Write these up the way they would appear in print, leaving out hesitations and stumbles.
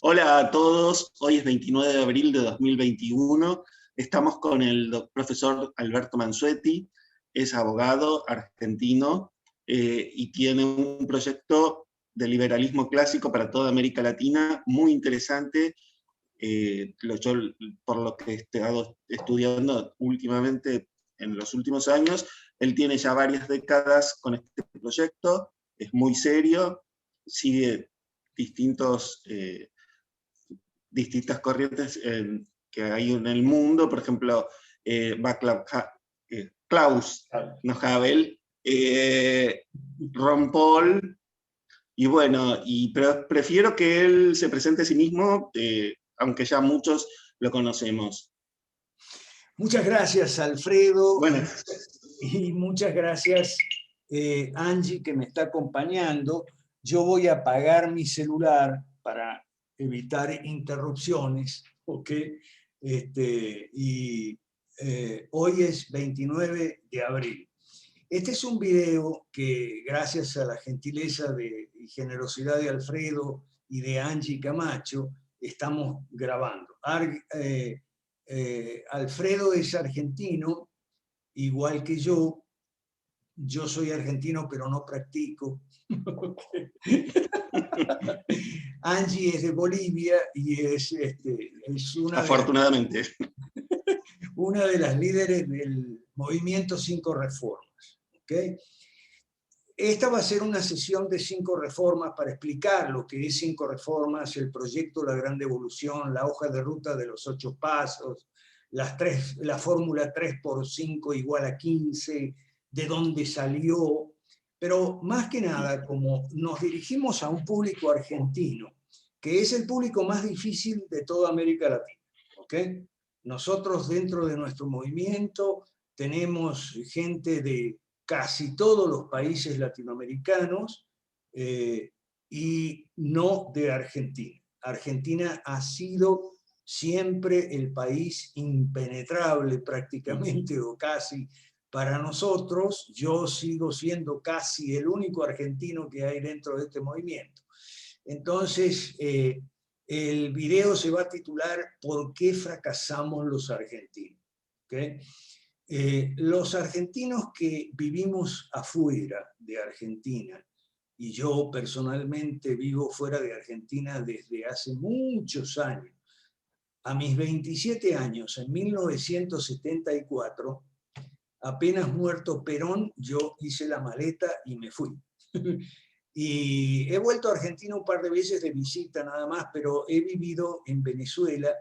Hola a todos, hoy es 29 de abril de 2021. Estamos con el profesor Alberto Mansueti, es abogado argentino y tiene un proyecto de liberalismo clásico para toda América Latina muy interesante. Yo, por lo que he estado estudiando últimamente en los últimos años, él tiene ya varias décadas con este proyecto, es muy serio, sigue distintas corrientes que hay en el mundo, por ejemplo, Václav Klaus, no Havel, Ron Paul, y bueno, pero prefiero que él se presente a sí mismo, aunque ya muchos lo conocemos. Muchas gracias, Alfredo. Bueno. Y muchas gracias, Angie, que me está acompañando. Yo voy a apagar mi celular para evitar interrupciones, ¿ok? Hoy es 29 de abril. Este es un video que, gracias a la gentileza y generosidad de Alfredo y de Angie Camacho, estamos grabando. Alfredo es argentino, igual que yo. Yo soy argentino, pero no practico. Angie es de Bolivia y es una afortunadamente una de las líderes del movimiento 5 Reformas. ¿Okay? Esta va a ser una sesión de 5 reformas para explicar lo que es 5 reformas, el proyecto La Gran Devolución, la hoja de ruta de los 8 pasos, la fórmula 3×5 igual a 15, de dónde salió, pero más que nada, como nos dirigimos a un público argentino, que es el público más difícil de toda América Latina, ¿okay? Nosotros dentro de nuestro movimiento tenemos gente de casi todos los países latinoamericanos y no de Argentina. Argentina ha sido siempre el país impenetrable prácticamente o casi para nosotros. Yo sigo siendo casi el único argentino que hay dentro de este movimiento. Entonces, el video se va a titular ¿Por qué fracasamos los argentinos? ¿Okay? Los argentinos que vivimos afuera de Argentina, y yo personalmente vivo fuera de Argentina desde hace muchos años, a mis 27 años, en 1974, apenas muerto Perón, yo hice la maleta y me fui. Y he vuelto a Argentina un par de veces de visita nada más, pero he vivido en Venezuela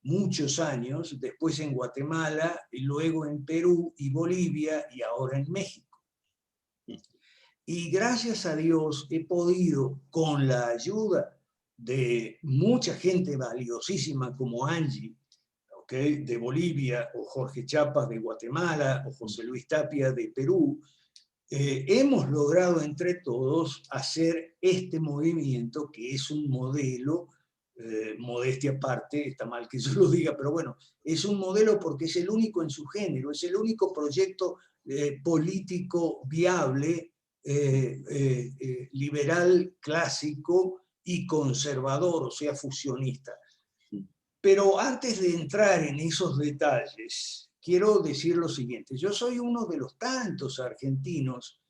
muchos años, después en Guatemala, y luego en Perú y Bolivia, y ahora en México. Y gracias a Dios he podido, con la ayuda de mucha gente valiosísima como Angie, ¿okay?, de Bolivia, o Jorge Chapas de Guatemala, o José Luis Tapia de Perú, hemos logrado entre todos hacer este movimiento que es un modelo, modestia aparte, está mal que yo lo diga, pero bueno, es un modelo porque es el único en su género, es el único proyecto político viable, liberal, clásico y conservador, o sea, fusionista. Pero antes de entrar en esos detalles, quiero decir lo siguiente. Yo soy uno de los tantos argentinos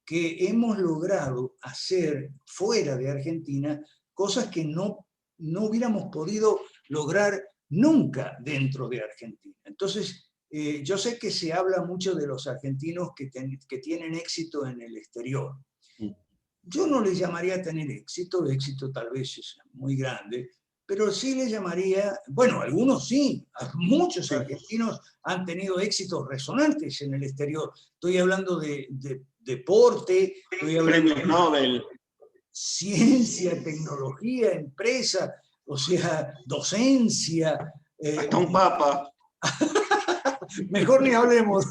que hemos logrado hacer fuera de Argentina cosas que no hubiéramos podido lograr nunca dentro de Argentina. Entonces, yo sé que se habla mucho de los argentinos que tienen éxito en el exterior. Yo no les llamaría tener éxito tal vez es muy grande, pero sí les llamaría, bueno, algunos sí, muchos argentinos han tenido éxitos resonantes en el exterior. Estoy hablando de deporte, estoy hablando premios Nobel, ciencia, tecnología, empresa, o sea, docencia. Hasta un papa. Mejor ni hablemos.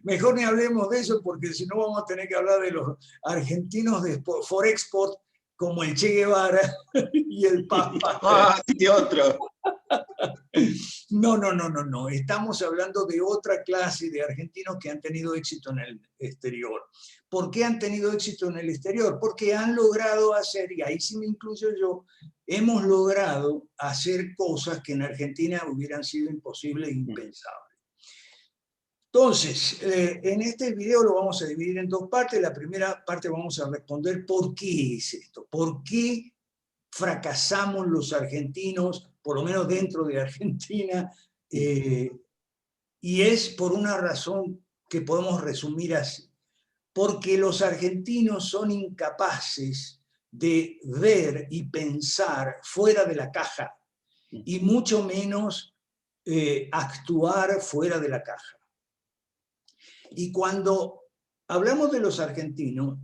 Mejor ni hablemos de eso, porque si no vamos a tener que hablar de los argentinos de Forexport, como el Che Guevara y el Papa. Ah, sí, otro. No, no, no, no, no. Estamos hablando de otra clase de argentinos que han tenido éxito en el exterior. ¿Por qué han tenido éxito en el exterior? Porque han logrado hacer, y ahí sí me incluyo yo, hemos logrado hacer cosas que en Argentina hubieran sido imposibles e impensables. Entonces, en este video lo vamos a dividir en dos partes. La primera parte vamos a responder por qué es esto, por qué fracasamos los argentinos, por lo menos dentro de Argentina, y es por una razón que podemos resumir así. Porque los argentinos son incapaces de ver y pensar fuera de la caja, y mucho menos actuar fuera de la caja. Y cuando hablamos de los argentinos,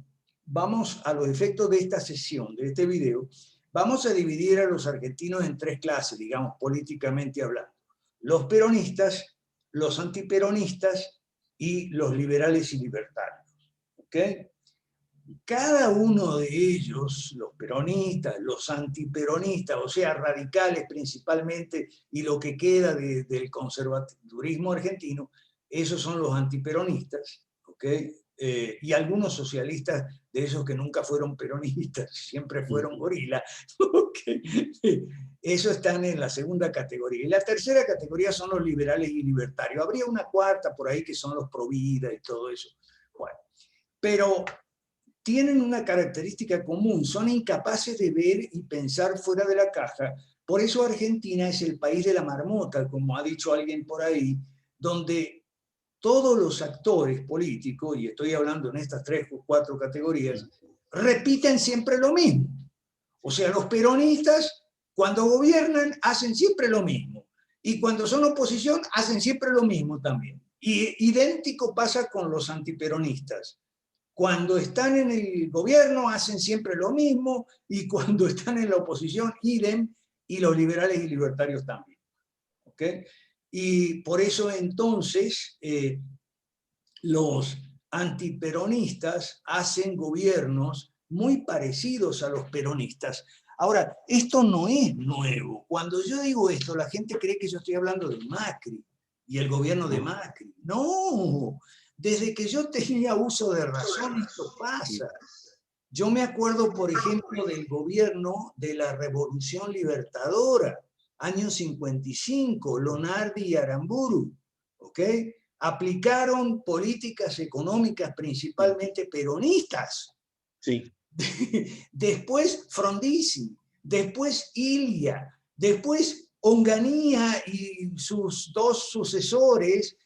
vamos a los efectos de esta sesión, de este video, vamos a dividir a los argentinos en tres clases, digamos, políticamente hablando. Los peronistas, los antiperonistas y los liberales y libertarios. ¿Ok? Cada uno de ellos, los peronistas, los antiperonistas, o sea, radicales principalmente, y lo que queda del conservadurismo argentino, esos son los antiperonistas, ¿ok? Y algunos socialistas de esos que nunca fueron peronistas, siempre fueron gorilas, ¿okay? Eso están en la segunda categoría. Y la tercera categoría son los liberales y libertarios. Habría una cuarta por ahí que son los pro vida y todo eso. Bueno, pero tienen una característica común, son incapaces de ver y pensar fuera de la caja. Por eso Argentina es el país de la marmota, como ha dicho alguien por ahí, donde todos los actores políticos, y estoy hablando en estas 3 o 4 categorías, repiten siempre lo mismo. O sea, los peronistas, cuando gobiernan, hacen siempre lo mismo. Y cuando son oposición, hacen siempre lo mismo también. Y idéntico pasa con los antiperonistas. Cuando están en el gobierno hacen siempre lo mismo, y cuando están en la oposición, idem, y los liberales y libertarios también. ¿Ok? Y por eso entonces los antiperonistas hacen gobiernos muy parecidos a los peronistas. Ahora, esto no es nuevo. Cuando yo digo esto, la gente cree que yo estoy hablando de Macri y el gobierno de Macri. No, desde que yo tenía uso de razón esto pasa. Yo me acuerdo, por ejemplo, del gobierno de la Revolución Libertadora, año 55, Lonardi y Aramburu, ¿ok? Aplicaron políticas económicas principalmente peronistas. Sí. Después Frondizi, después Ilia, después Onganía y sus 2 sucesores,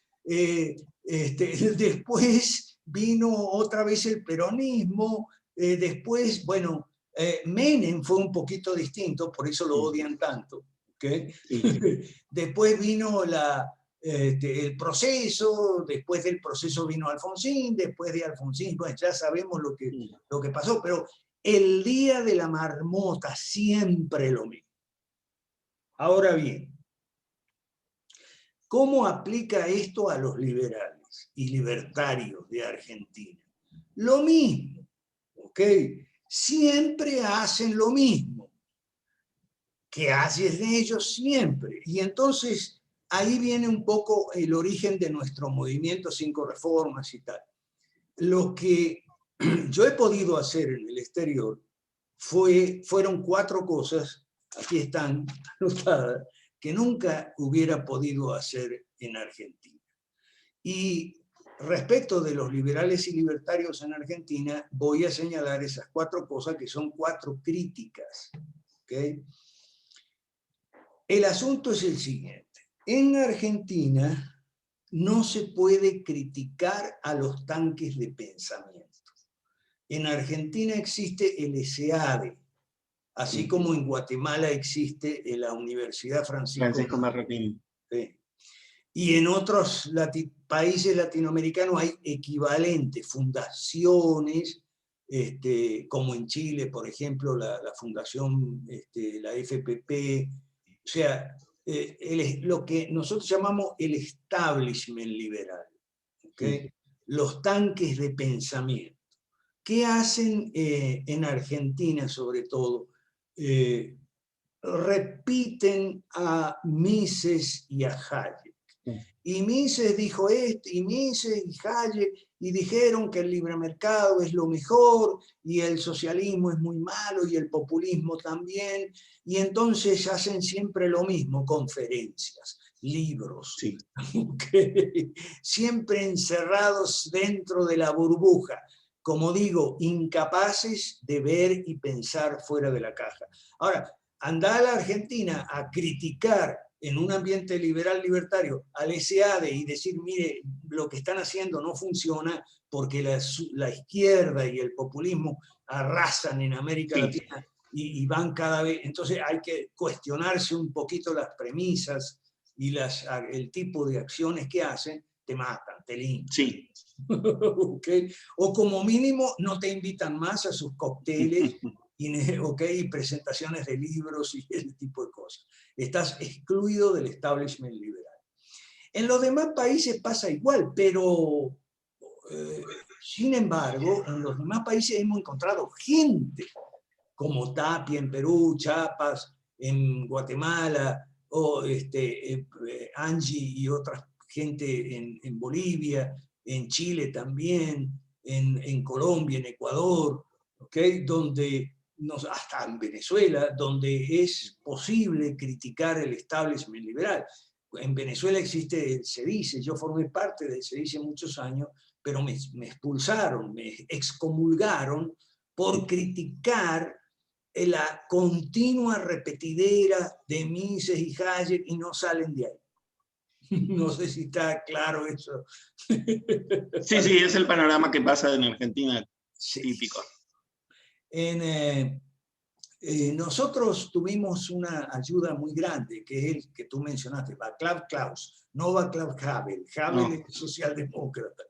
después vino otra vez el peronismo, después, bueno, Menem fue un poquito distinto, por eso lo odian tanto. ¿Okay? Sí. Después vino el proceso, después del proceso vino Alfonsín, después de Alfonsín, bueno, ya sabemos lo que pasó, pero el día de la marmota siempre lo mismo. Ahora bien, ¿cómo aplica esto a los liberales y libertarios de Argentina? Lo mismo, ¿ok? Siempre hacen lo mismo que hacen ellos siempre. Y entonces ahí viene un poco el origen de nuestro movimiento 5 Reformas y tal. Lo que yo he podido hacer en el exterior fueron 4 cosas, aquí están anotadas, que nunca hubiera podido hacer en Argentina. Y respecto de los liberales y libertarios en Argentina, voy a señalar esas 4 cosas que son 4 críticas. ¿Okay? El asunto es el siguiente. En Argentina no se puede criticar a los tanques de pensamiento. En Argentina existe el SEADE, así como en Guatemala existe la Universidad Francisco Marroquín. Sí. Y en otros países latinoamericanos hay equivalentes, fundaciones, como en Chile, por ejemplo, la fundación, la FPP, o sea, lo que nosotros llamamos el establishment liberal, ¿okay? Los tanques de pensamiento. ¿qué hacen en Argentina sobre todo? Repiten a Mises y a Hayek. Y Mises dijo esto, y Mises y Hayek, y dijeron que el libre mercado es lo mejor, y el socialismo es muy malo, y el populismo también, y entonces hacen siempre lo mismo, conferencias, libros, Sí. ¿okay? Siempre encerrados dentro de la burbuja, como digo, incapaces de ver y pensar fuera de la caja. Ahora, andá a la Argentina a criticar en un ambiente liberal libertario al SEADE y decir, mire, lo que están haciendo no funciona porque la izquierda y el populismo arrasan en América Latina y van cada vez, entonces hay que cuestionarse un poquito las premisas y el tipo de acciones que hacen, te matan, te linchan. Sí. ¿Okay? O como mínimo no te invitan más a sus cócteles y presentaciones de libros y ese tipo de cosas. Estás excluido del establishment liberal. En los demás países pasa igual, pero sin embargo, en los demás países hemos encontrado gente como Tapia en Perú, Chiapas, en Guatemala, o Angie y otra gente en Bolivia, en Chile también, en Colombia, en Ecuador, ¿okay? Donde hasta en Venezuela, donde es posible criticar el establishment liberal. En Venezuela existe el CEDICE, yo formé parte del CEDICE muchos años, pero me expulsaron, me excomulgaron por criticar la continua repetidera de Mises y Hayek y no salen de ahí. No sé si está claro eso. Sí, sí, es el panorama que pasa en Argentina, Sí. típico. Nosotros tuvimos una ayuda muy grande, que es el que tú mencionaste, Václav Klaus, no Václav Havel. Havel es socialdemócrata.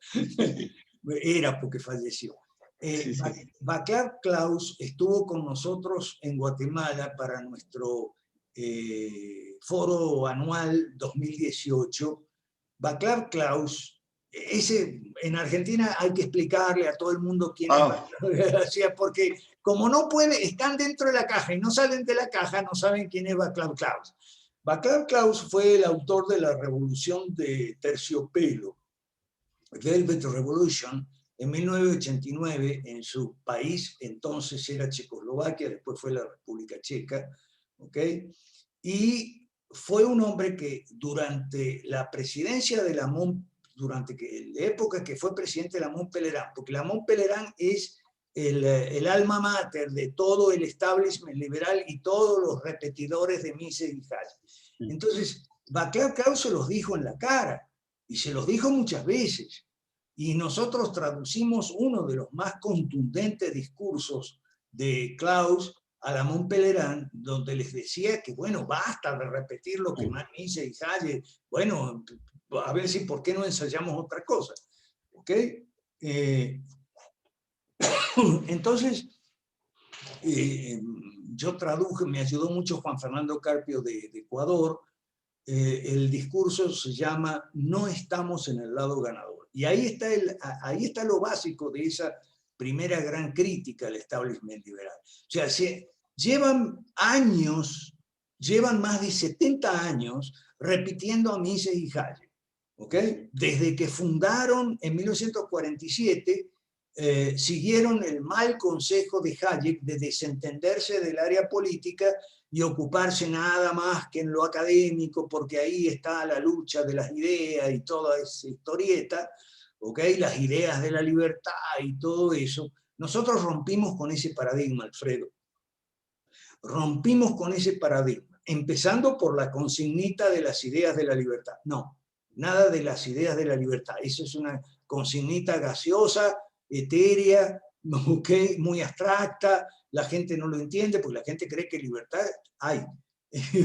Era porque falleció. Sí, sí. Václav Klaus estuvo con nosotros en Guatemala para nuestro foro anual 2018. Václav Klaus, en Argentina hay que explicarle a todo el mundo quién es Václav, porque como no puede, están dentro de la caja y no salen de la caja, no saben quién es Václav Klaus. Václav Klaus fue el autor de la revolución de terciopelo, Velvet Revolution, en 1989, en su país, entonces era Checoslovaquia, después fue la República Checa, ¿okay? Y fue un hombre que durante la presidencia de Lamont, durante la época que fue presidente de Lamont Pelerin, porque Lamont Pelerin es el alma mater de todo el establishment liberal y todos los repetidores de Mises y Hayek. Entonces, Václav Klaus se los dijo en la cara, y se los dijo muchas veces. Y nosotros traducimos uno de los más contundentes discursos de Klaus a Lamont Pelerin, donde les decía que, bueno, basta de repetir lo que más dice y Hayek, bueno, a ver si por qué no ensayamos otra cosa. ¿Ok? Entonces, yo traduje, me ayudó mucho Juan Fernando Carpio de Ecuador. El discurso se llama No estamos en el lado ganador. Y ahí está lo básico de esa primera gran crítica al establishment liberal. O sea, llevan más de 70 años repitiendo a Mises y Hayek. ¿Okay? Desde que fundaron en 1947, siguieron el mal consejo de Hayek de desentenderse del área política y ocuparse nada más que en lo académico, porque ahí está la lucha de las ideas y toda esa historieta, ¿okay? Las ideas de la libertad y todo eso. Nosotros rompimos con ese paradigma, Alfredo. Rompimos con ese paradigma, empezando por la consignita de las ideas de la libertad. No, nada de las ideas de la libertad. Eso es una consignita gaseosa, etérea, ¿okay? Muy abstracta. La gente no lo entiende porque la gente cree que libertad hay.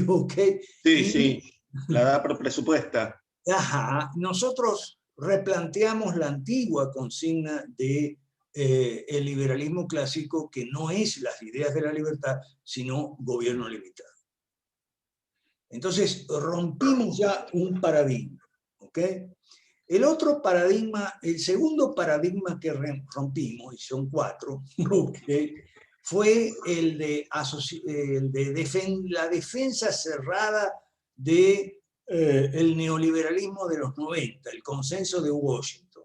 ¿Okay? Sí, sí, la da por presupuesta. Ajá, nosotros replanteamos la antigua consigna de el liberalismo clásico, que no es las ideas de la libertad, sino gobierno limitado. Entonces, rompimos ya un paradigma, ¿ok? El otro paradigma, el segundo paradigma que rompimos, y son 4, okay, fue el de la defensa cerrada del neoliberalismo de los 90, el consenso de Washington,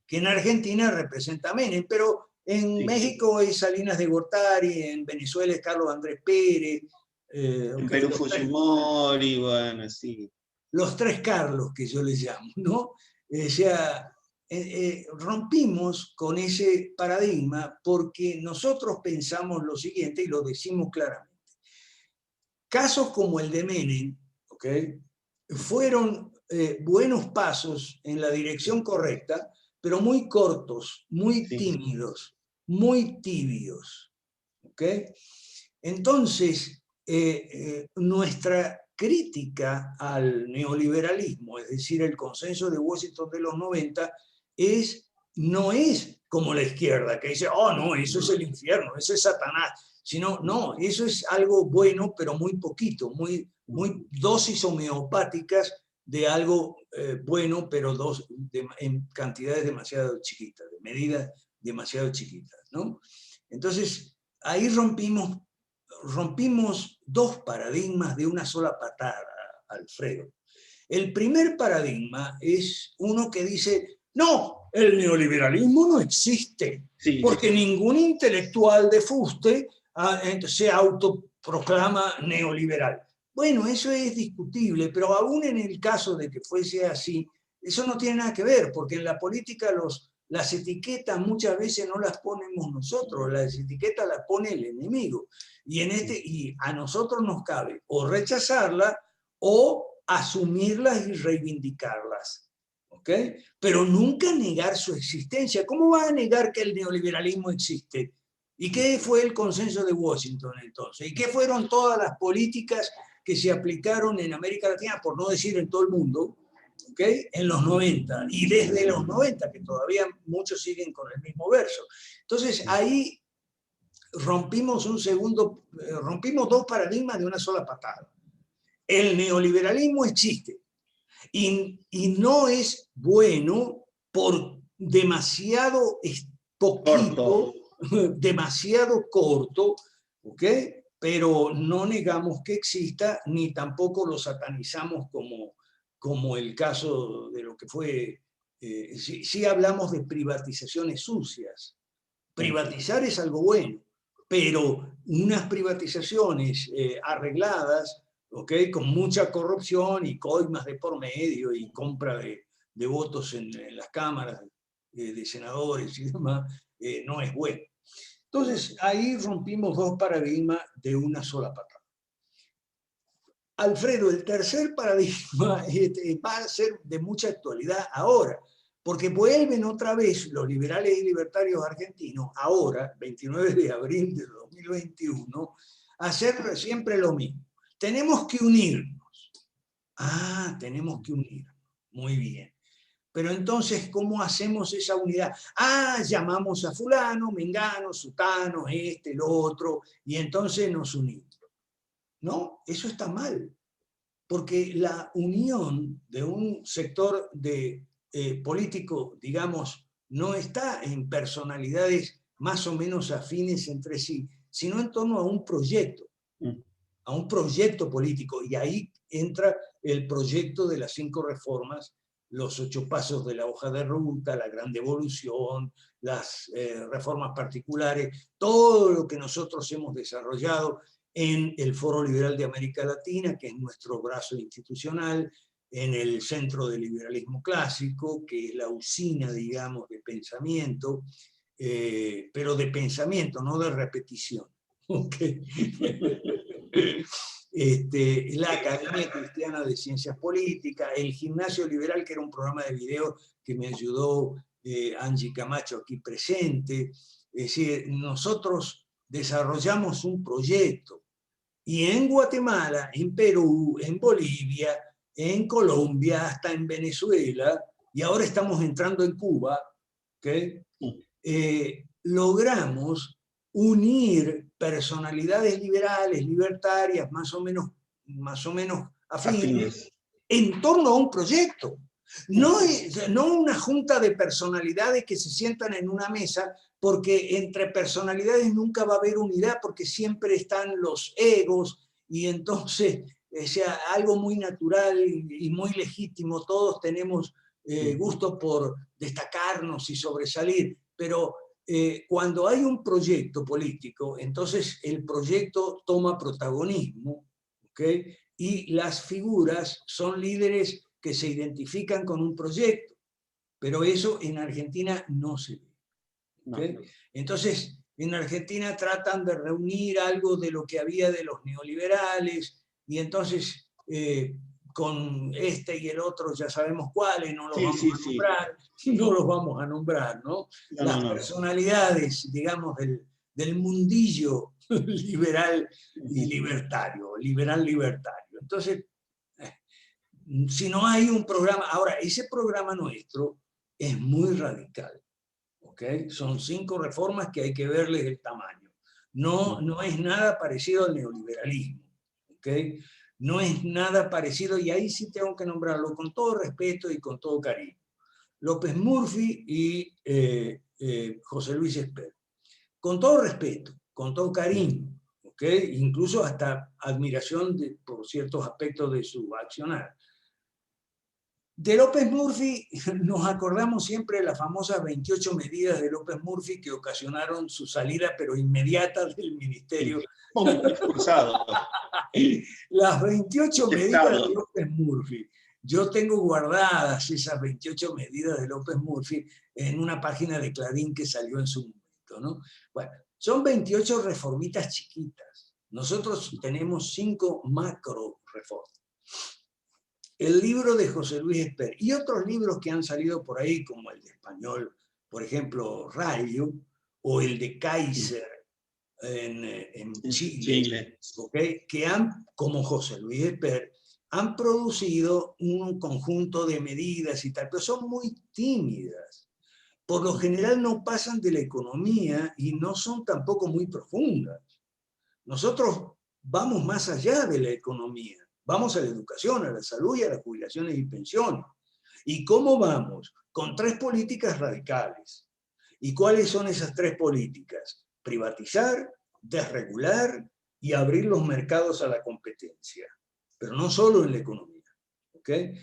que en Argentina representa a Menem, pero en México es Salinas de Gortari, en Venezuela es Carlos Andrés Pérez. En Perú Fujimori, bueno, sí. Los 3 Carlos, que yo les llamo, ¿no? O sea, rompimos con ese paradigma porque nosotros pensamos lo siguiente, y lo decimos claramente. Casos como el de Menem, ¿okay?, fueron buenos pasos en la dirección correcta, pero muy cortos, muy tímidos, muy tibios. ¿Okay? Entonces, nuestra crítica al neoliberalismo, es decir, el consenso de Washington de los 90, no es como la izquierda, que dice, oh, no, eso es el infierno, eso es Satanás, sino, no, eso es algo bueno, pero muy poquito, muy dosis homeopáticas de algo bueno, pero en cantidades demasiado chiquitas, de medidas demasiado chiquitas, ¿no? Entonces, ahí rompimos 2 paradigmas de una sola patada, Alfredo. El primer paradigma es uno que dice, no, el neoliberalismo no existe, porque ningún intelectual de fuste se autoproclama neoliberal. Bueno, eso es discutible, pero aún en el caso de que fuese así, eso no tiene nada que ver, porque en la política las etiquetas muchas veces no las ponemos nosotros, las etiquetas las pone el enemigo. Y a nosotros nos cabe o rechazarlas o asumirlas y reivindicarlas. ¿Okay? Pero nunca negar su existencia. ¿Cómo va a negar que el neoliberalismo existe? ¿Y qué fue el consenso de Washington entonces? ¿Y qué fueron todas las políticas que se aplicaron en América Latina, por no decir en todo el mundo, ¿okay?, en los 90? Y desde los 90, que todavía muchos siguen con el mismo verso. Entonces ahí rompimos 2 paradigmas de una sola patada. El neoliberalismo existe y no es bueno por demasiado poquito, demasiado corto, ¿ok? Pero no negamos que exista, ni tampoco lo satanizamos como el caso de lo que fue. Sí hablamos de privatizaciones sucias. Privatizar es algo bueno, pero unas privatizaciones arregladas, ¿okay?, con mucha corrupción y coimas de por medio y compra de votos en las cámaras de senadores y demás, no es bueno. Entonces, ahí rompimos 2 paradigmas de una sola patada. Alfredo, el tercer paradigma va a ser de mucha actualidad ahora, porque vuelven otra vez los liberales y libertarios argentinos, ahora, 29 de abril de 2021, a hacer siempre lo mismo. Tenemos que unirnos. Ah, tenemos que unirnos. Muy bien. Pero entonces, ¿cómo hacemos esa unidad? Ah, llamamos a fulano, mengano, sutano, el otro, y entonces nos unimos. No, eso está mal. Porque la unión de un sector político, digamos, no está en personalidades más o menos afines entre sí, sino en torno a un proyecto político. Y ahí entra el proyecto de las 5 reformas, los 8 pasos de la hoja de ruta, la gran devolución, las reformas particulares, todo lo que nosotros hemos desarrollado en el Foro Liberal de América Latina, que es nuestro brazo institucional, en el Centro de Liberalismo Clásico, que es la usina, digamos, de pensamiento, pero de pensamiento, no de repetición. ¿Okay? La Academia Cristiana de Ciencias Políticas, el Gimnasio Liberal, que era un programa de video que me ayudó Angie Camacho aquí presente. Es decir, nosotros desarrollamos un proyecto, y en Guatemala, en Perú, en Bolivia, en Colombia, hasta en Venezuela, y ahora estamos entrando en Cuba, ¿okay?, logramos unir personalidades liberales, libertarias, más o menos afines, en torno a un proyecto. No una junta de personalidades que se sientan en una mesa, porque entre personalidades nunca va a haber unidad, porque siempre están los egos, y entonces, o sea, algo muy natural y muy legítimo, todos tenemos gusto por destacarnos y sobresalir, pero cuando hay un proyecto político, entonces el proyecto toma protagonismo, ¿ok? Y las figuras son líderes que se identifican con un proyecto, pero eso en Argentina no se ve. ¿Okay? No. Entonces, en Argentina tratan de reunir algo de lo que había de los neoliberales, y entonces con este y el otro ya sabemos cuáles, no los vamos a nombrar, no los vamos a nombrar, ¿no? Las personalidades, digamos, del mundillo liberal y libertario, liberal-libertario. Entonces, si no hay un programa, ahora, ese programa nuestro es muy radical, ¿ok? Son 5 reformas que hay que verles el tamaño. No es nada parecido al neoliberalismo, ¿ok? No es nada parecido, y ahí sí tengo que nombrarlo con todo respeto y con todo cariño. López Murphy y José Luis Espert. Con todo respeto, con todo cariño, ¿ok? Incluso hasta admiración por ciertos aspectos de su accionar. De López Murphy nos acordamos siempre de las famosas 28 medidas de López Murphy que ocasionaron su salida, pero inmediata, del ministerio. Expulsado. Las 28 medidas de López Murphy. Yo tengo guardadas esas 28 medidas de López Murphy en una página de Clarín que salió en su momento, ¿no? Bueno, son 28 reformitas chiquitas. Nosotros tenemos 5 macro reformas. El libro de José Luis Espert y otros libros que han salido por ahí, como el de español, por ejemplo, Rayo, o el de Kaiser en Chile, ¿okay? Que han, como José Luis Espert, han producido un conjunto de medidas y tal, pero son muy tímidas. Por lo general no pasan de la economía y no son tampoco muy profundas. Nosotros vamos más allá de la economía. Vamos a la educación, a la salud y a las jubilaciones y pensiones. ¿Y cómo vamos? Con 3 políticas radicales. ¿Y cuáles son esas 3 políticas? Privatizar, desregular y abrir los mercados a la competencia. Pero no solo en la economía. ¿Okay?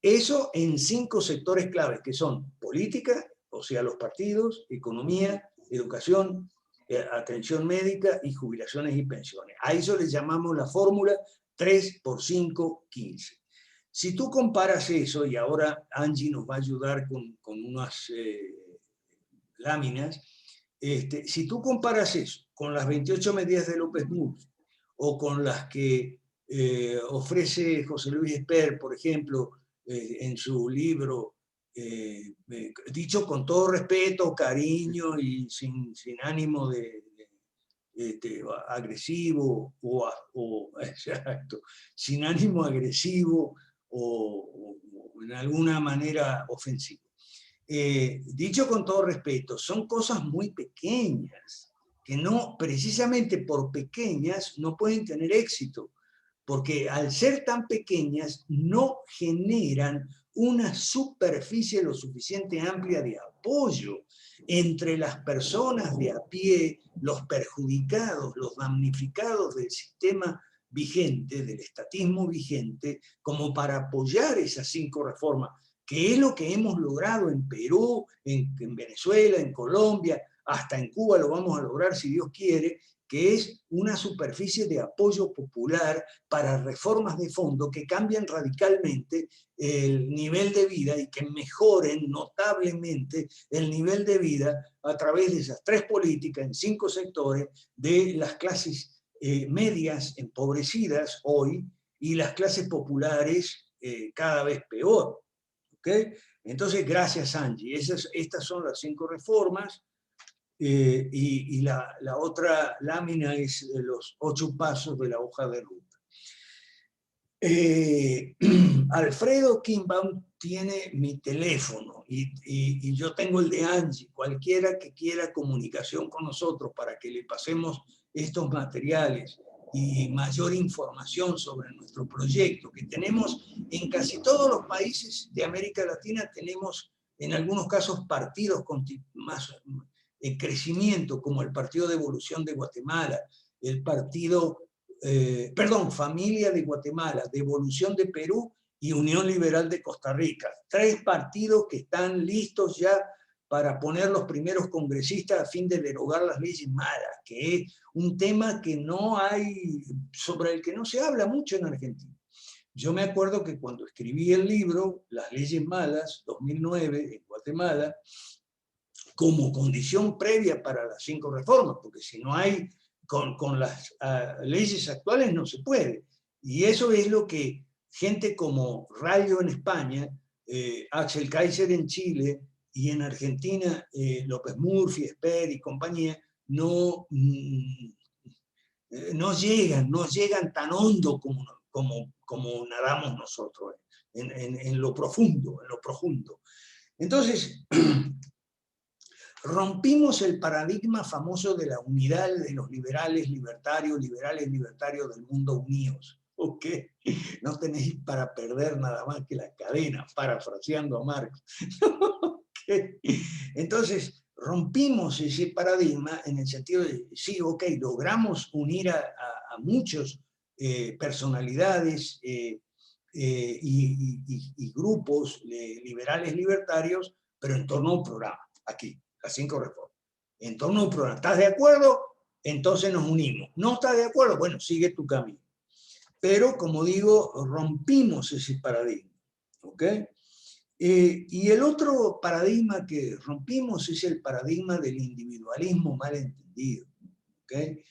Eso en 5 sectores claves, que son política, o sea, los partidos, economía, educación, atención médica y jubilaciones y pensiones. A eso le llamamos la fórmula 3 por 5, 15. Si tú comparas eso, y ahora Angie nos va a ayudar con unas láminas, si tú comparas eso con las 28 medidas de López Murphy o con las que ofrece José Luis Espert, por ejemplo, en su libro, dicho con todo respeto, cariño y sin ánimo de agresivo exacto, sin ánimo agresivo o en alguna manera ofensivo. Dicho con todo respeto, son cosas muy pequeñas, que no, precisamente por pequeñas, no pueden tener éxito, porque al ser tan pequeñas no generan una superficie lo suficiente amplia de apoyo entre las personas de a pie, los perjudicados, los damnificados del sistema vigente, del estatismo vigente, como para apoyar esas 5 reformas, que es lo que hemos logrado en Perú, en Venezuela, en Colombia, hasta en Cuba lo vamos a lograr si Dios quiere, que es una superficie de apoyo popular para reformas de fondo que cambian radicalmente el nivel de vida y que mejoren notablemente el nivel de vida a través de esas 3 políticas en 5 sectores de las clases medias empobrecidas hoy y las clases populares cada vez peor. ¿Okay? Entonces, gracias Angie. Estas son las 5 reformas. Y la otra lámina es los 8 pasos de la hoja de ruta. Alfredo Kimbaum tiene mi teléfono y yo tengo el de Angie. Cualquiera que quiera comunicación con nosotros para que le pasemos estos materiales y mayor información sobre nuestro proyecto, que tenemos en casi todos los países de América Latina, tenemos en algunos casos partidos con más crecimiento, como el Partido de Evolución de Guatemala, el partido, Familia de Guatemala, de Evolución de Perú y Unión Liberal de Costa Rica. 3 partidos que están listos ya para poner los primeros congresistas a fin de derogar las leyes malas, que es un tema que no hay, sobre el que no se habla mucho en Argentina. Yo me acuerdo que cuando escribí el libro, Las leyes malas, 2009, en Guatemala, como condición previa para las 5 reformas, porque si no hay, con las leyes actuales no se puede. Y eso es lo que gente como Rayo en España, Axel Kaiser en Chile, y en Argentina, López Murphy, Esper y compañía, no llegan tan hondo como nadamos nosotros, en lo profundo, Entonces, rompimos el paradigma famoso de la unidad de los liberales libertarios del mundo unidos. ¿Ok? No tenéis para perder nada más que la cadena, parafraseando a Marx. ¿Okay? Entonces, rompimos ese paradigma en el sentido de, sí, ok, logramos unir a muchos personalidades y grupos liberales libertarios, pero en torno a un programa, aquí, las 5 reformas. En torno a un programa. ¿Estás de acuerdo? Entonces nos unimos. ¿No estás de acuerdo? Bueno, sigue tu camino. Pero, como digo, rompimos ese paradigma. ¿Ok? Y el otro paradigma que rompimos es el paradigma del individualismo mal entendido. ¿Okay?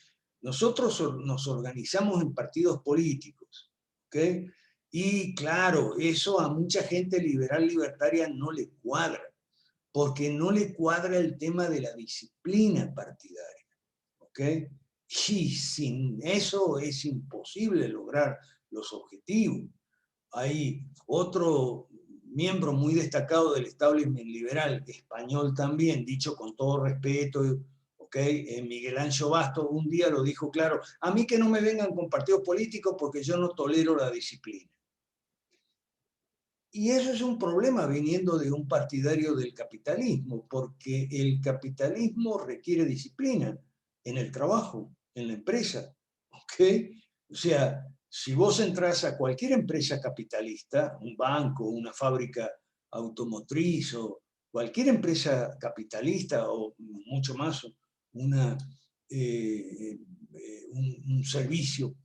Nosotros nos organizamos en partidos políticos. ¿Okay? Y claro, eso a mucha gente liberal libertaria no le cuadra, porque no le cuadra el tema de la disciplina partidaria. ¿Okay? Y sin eso es imposible lograr los objetivos. Hay otro miembro muy destacado del establishment liberal, español también, dicho con todo respeto, ¿okay? Miguel Ancho Bastos un día lo dijo claro: a mí que no me vengan con partidos políticos porque yo no tolero la disciplina. Y eso es un problema viniendo de un partidario del capitalismo, porque el capitalismo requiere disciplina en el trabajo, en la empresa. ¿Okay? O sea, si vos entras a cualquier empresa capitalista, un banco, una fábrica automotriz o cualquier empresa capitalista o mucho más un servicio,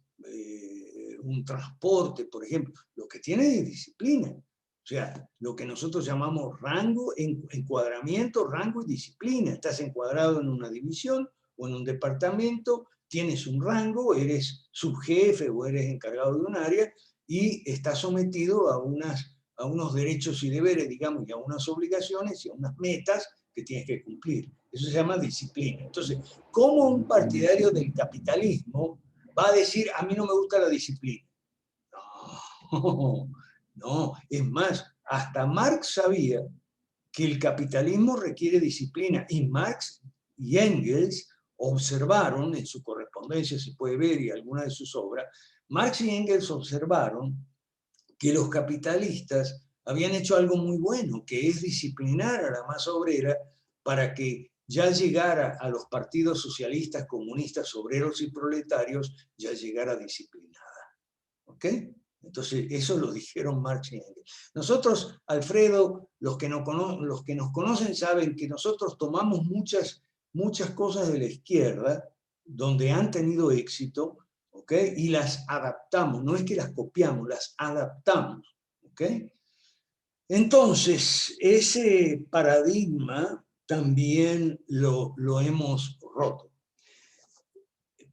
un transporte, por ejemplo, lo que tiene es disciplina. O sea, lo que nosotros llamamos rango, encuadramiento, rango y disciplina. Estás encuadrado en una división o en un departamento, tienes un rango, eres subjefe o eres encargado de un área y estás sometido a unos derechos y deberes, digamos, y a unas obligaciones y a unas metas que tienes que cumplir. Eso se llama disciplina. Entonces, ¿cómo un partidario del capitalismo va a decir, a mí no me gusta la disciplina? No, no, es más, hasta Marx sabía que el capitalismo requiere disciplina, y Marx y Engels observaron, en su correspondencia se puede ver y alguna de sus obras, Marx y Engels observaron que los capitalistas habían hecho algo muy bueno, que es disciplinar a la masa obrera para que ya llegara a los partidos socialistas, comunistas, obreros y proletarios, ya llegara disciplinada. ¿Ok? Entonces, eso lo dijeron Marx y Engels. Nosotros, Alfredo, los que nos conocen saben que nosotros tomamos muchas cosas de la izquierda, donde han tenido éxito, ¿ok? Y las adaptamos, no es que las copiamos, las adaptamos, ¿ok? Entonces, ese paradigma también lo hemos roto,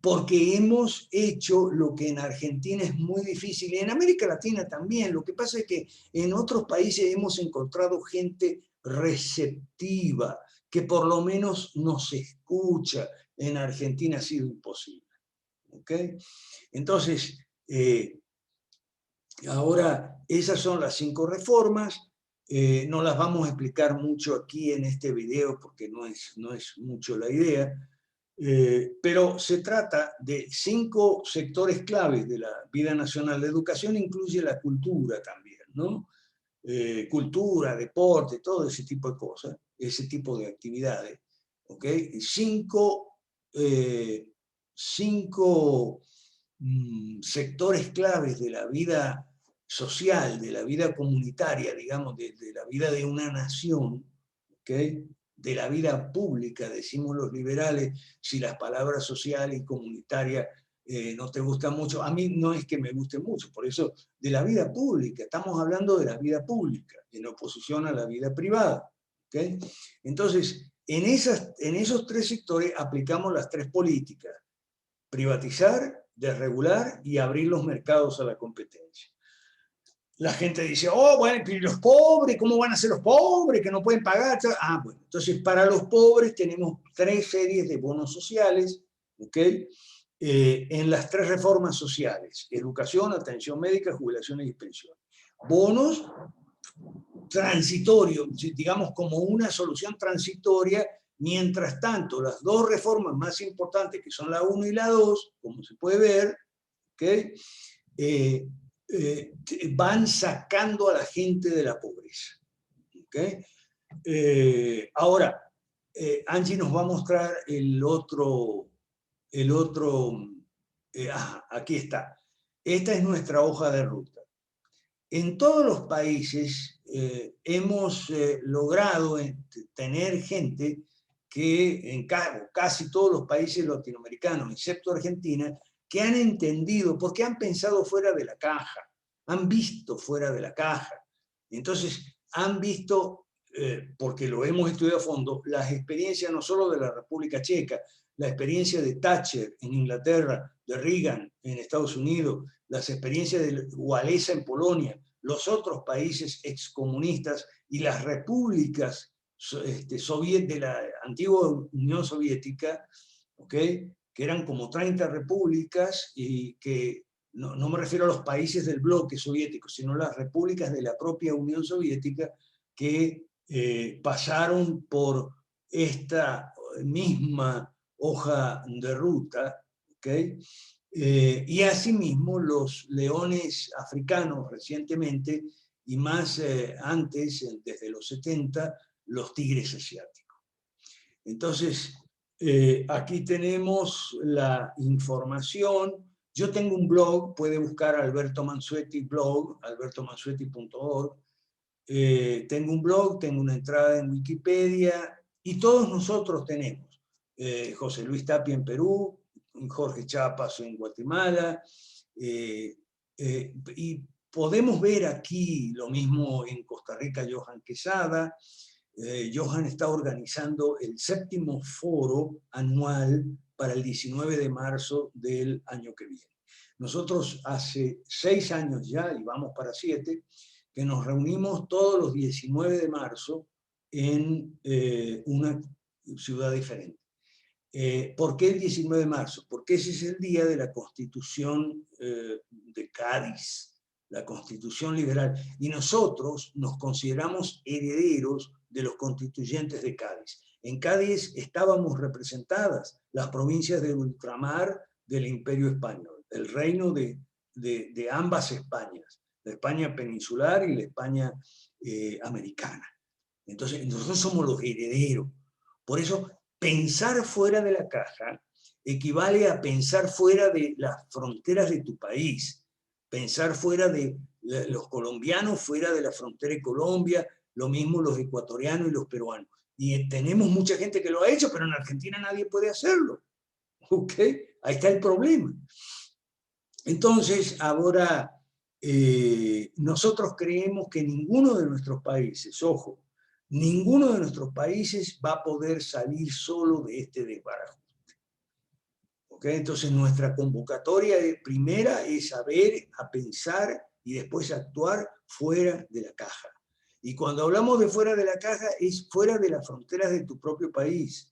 porque hemos hecho lo que en Argentina es muy difícil, y en América Latina también. Lo que pasa es que en otros países hemos encontrado gente receptiva, que por lo menos nos escucha. En Argentina ha sido imposible. ¿Okay? Entonces, ahora esas son las 5 reformas. No las vamos a explicar mucho aquí en este video porque no es mucho la idea. Pero se trata de 5 sectores claves de la vida nacional. La educación incluye la cultura también, ¿no? Cultura, deporte, todo ese tipo de cosas, ese tipo de actividades. ¿Okay? 5 sectores claves de la vida social, de la vida comunitaria, digamos, de la vida de una nación, ¿okay? De la vida pública, decimos los liberales, si las palabras social y comunitaria no te gustan mucho. A mí no es que me guste mucho, por eso de la vida pública, estamos hablando de la vida pública, en oposición a la vida privada. ¿Okay? Entonces, en esos 3 sectores aplicamos las 3 políticas: privatizar, desregular y abrir los mercados a la competencia. La gente dice, oh, bueno, ¿y los pobres? ¿Cómo van a ser los pobres que no pueden pagar? Ah, bueno, entonces para los pobres tenemos 3 series de bonos sociales, ¿ok? En las 3 reformas sociales: educación, atención médica, jubilaciones y pensiones. Bonos transitorios, digamos como una solución transitoria. Mientras tanto, las 2 reformas más importantes, que son la 1 y la 2, como se puede ver, ¿okay? Van sacando a la gente de la pobreza. ¿Okay? Ahora, Angie nos va a mostrar el otro aquí está. Esta es nuestra hoja de ruta. En todos los países hemos logrado tener gente que, en casi todos los países latinoamericanos, excepto Argentina, que han entendido, porque han pensado fuera de la caja, han visto fuera de la caja. Entonces, han visto, porque lo hemos estudiado a fondo, las experiencias no solo de la República Checa, la experiencia de Thatcher en Inglaterra, de Reagan en Estados Unidos, las experiencias de Walesa en Polonia, los otros países excomunistas y las repúblicas de la antigua Unión Soviética, ¿okay? Que eran como 30 repúblicas, y que no me refiero a los países del bloque soviético, sino las repúblicas de la propia Unión Soviética que pasaron por esta misma hoja de ruta, ¿okay? Y asimismo los leones africanos recientemente, y más antes, desde los 70, los tigres asiáticos. Entonces, aquí tenemos la información. Yo tengo un blog, puede buscar Alberto Mansueti blog, albertomansueti.org. Tengo un blog, tengo una entrada en Wikipedia, y todos nosotros tenemos. José Luis Tapia en Perú, Jorge Chiapas en Guatemala, y podemos ver aquí lo mismo en Costa Rica, Johan Quesada. Johan está organizando el 7º foro anual para el 19 de marzo del año que viene. Nosotros hace 6 años ya, y vamos para 7, que nos reunimos todos los 19 de marzo en una ciudad diferente. ¿Por qué el 19 de marzo? Porque ese es el día de la Constitución de Cádiz, la Constitución liberal. Y nosotros nos consideramos herederos de los constituyentes de Cádiz. En Cádiz estábamos representadas las provincias de ultramar del Imperio Español, el reino de ambas Españas, la España peninsular y la España americana. Entonces, nosotros somos los herederos. Por eso, pensar fuera de la caja equivale a pensar fuera de las fronteras de tu país, pensar fuera de los colombianos, fuera de la frontera de Colombia, lo mismo los ecuatorianos y los peruanos. Y tenemos mucha gente que lo ha hecho, pero en Argentina nadie puede hacerlo. ¿Ok? Ahí está el problema. Entonces, ahora, nosotros creemos que ninguno de nuestros países, ojo, ninguno de nuestros países va a poder salir solo de este desbarajuste. ¿Okay? Entonces, nuestra convocatoria primera es saber, a pensar y después actuar fuera de la caja. Y cuando hablamos de fuera de la caja, es fuera de las fronteras de tu propio país.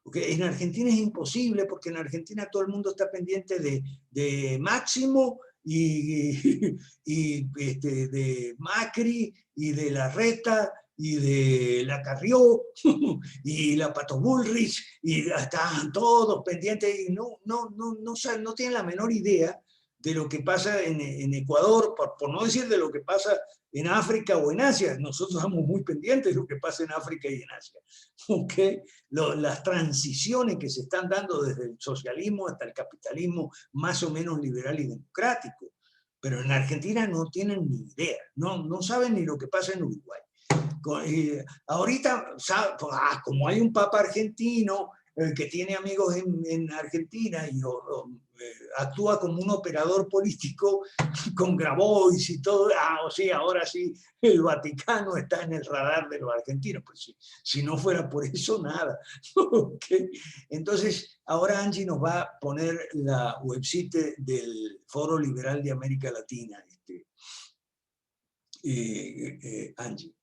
Okay. En Argentina es imposible, porque en Argentina todo el mundo está pendiente de Máximo y de Macri y de Larreta y de la Carrió y la Pato Bullrich, y están todos pendientes y no tienen la menor idea de lo que pasa en Ecuador, por no decir de lo que pasa en África o en Asia. Nosotros estamos muy pendientes de lo que pasa en África y en Asia. ¿Okay? Las transiciones que se están dando desde el socialismo hasta el capitalismo más o menos liberal y democrático. Pero en Argentina no tienen ni idea, no saben ni lo que pasa en Uruguay. Ahorita, como hay un papa argentino que tiene amigos en Argentina y actúa como un operador político con Grabois y todo, o sea, ahora sí, el Vaticano está en el radar de los argentinos, pues si no fuera por eso, nada. ¿Okay? Entonces, ahora Angie nos va a poner la website del Foro Liberal de América Latina, Angie.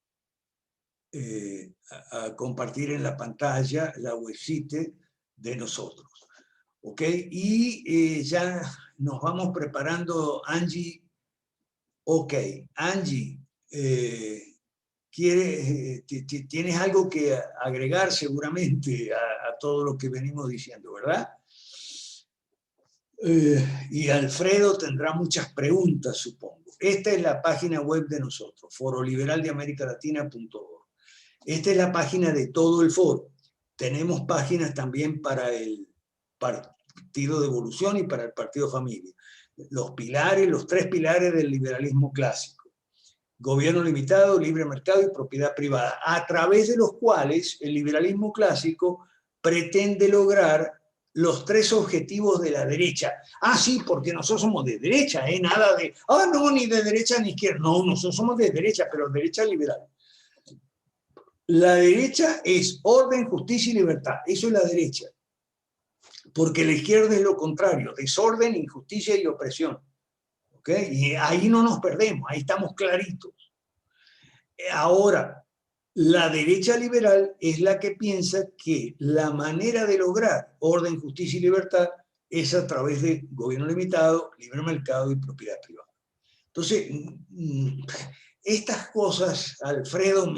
A compartir en la pantalla la website de nosotros. ¿Ok? Y ya nos vamos preparando, Angie. Ok, Angie, tienes algo que agregar seguramente a todo lo que venimos diciendo, ¿verdad? Y Alfredo tendrá muchas preguntas, supongo. Esta es la página web de nosotros, foroliberaldeamericalatina.org. Esta es la página de todo el foro. Tenemos páginas también para el Partido de Evolución y para el Partido Familia. Los tres pilares del liberalismo clásico. Gobierno limitado, libre mercado y propiedad privada, a través de los cuales el liberalismo clásico pretende lograr los tres objetivos de la derecha. Sí, porque nosotros somos de derecha, nada de, no, ni de derecha ni izquierda. No, nosotros somos de derecha, pero derecha liberal. La derecha es orden, justicia y libertad. Eso es la derecha. Porque la izquierda es lo contrario, desorden, injusticia y opresión. ¿Okay? Y ahí no nos perdemos, ahí estamos claritos. Ahora, la derecha liberal es la que piensa que la manera de lograr orden, justicia y libertad es a través de gobierno limitado, libre mercado y propiedad privada. Entonces, estas cosas, Alfredo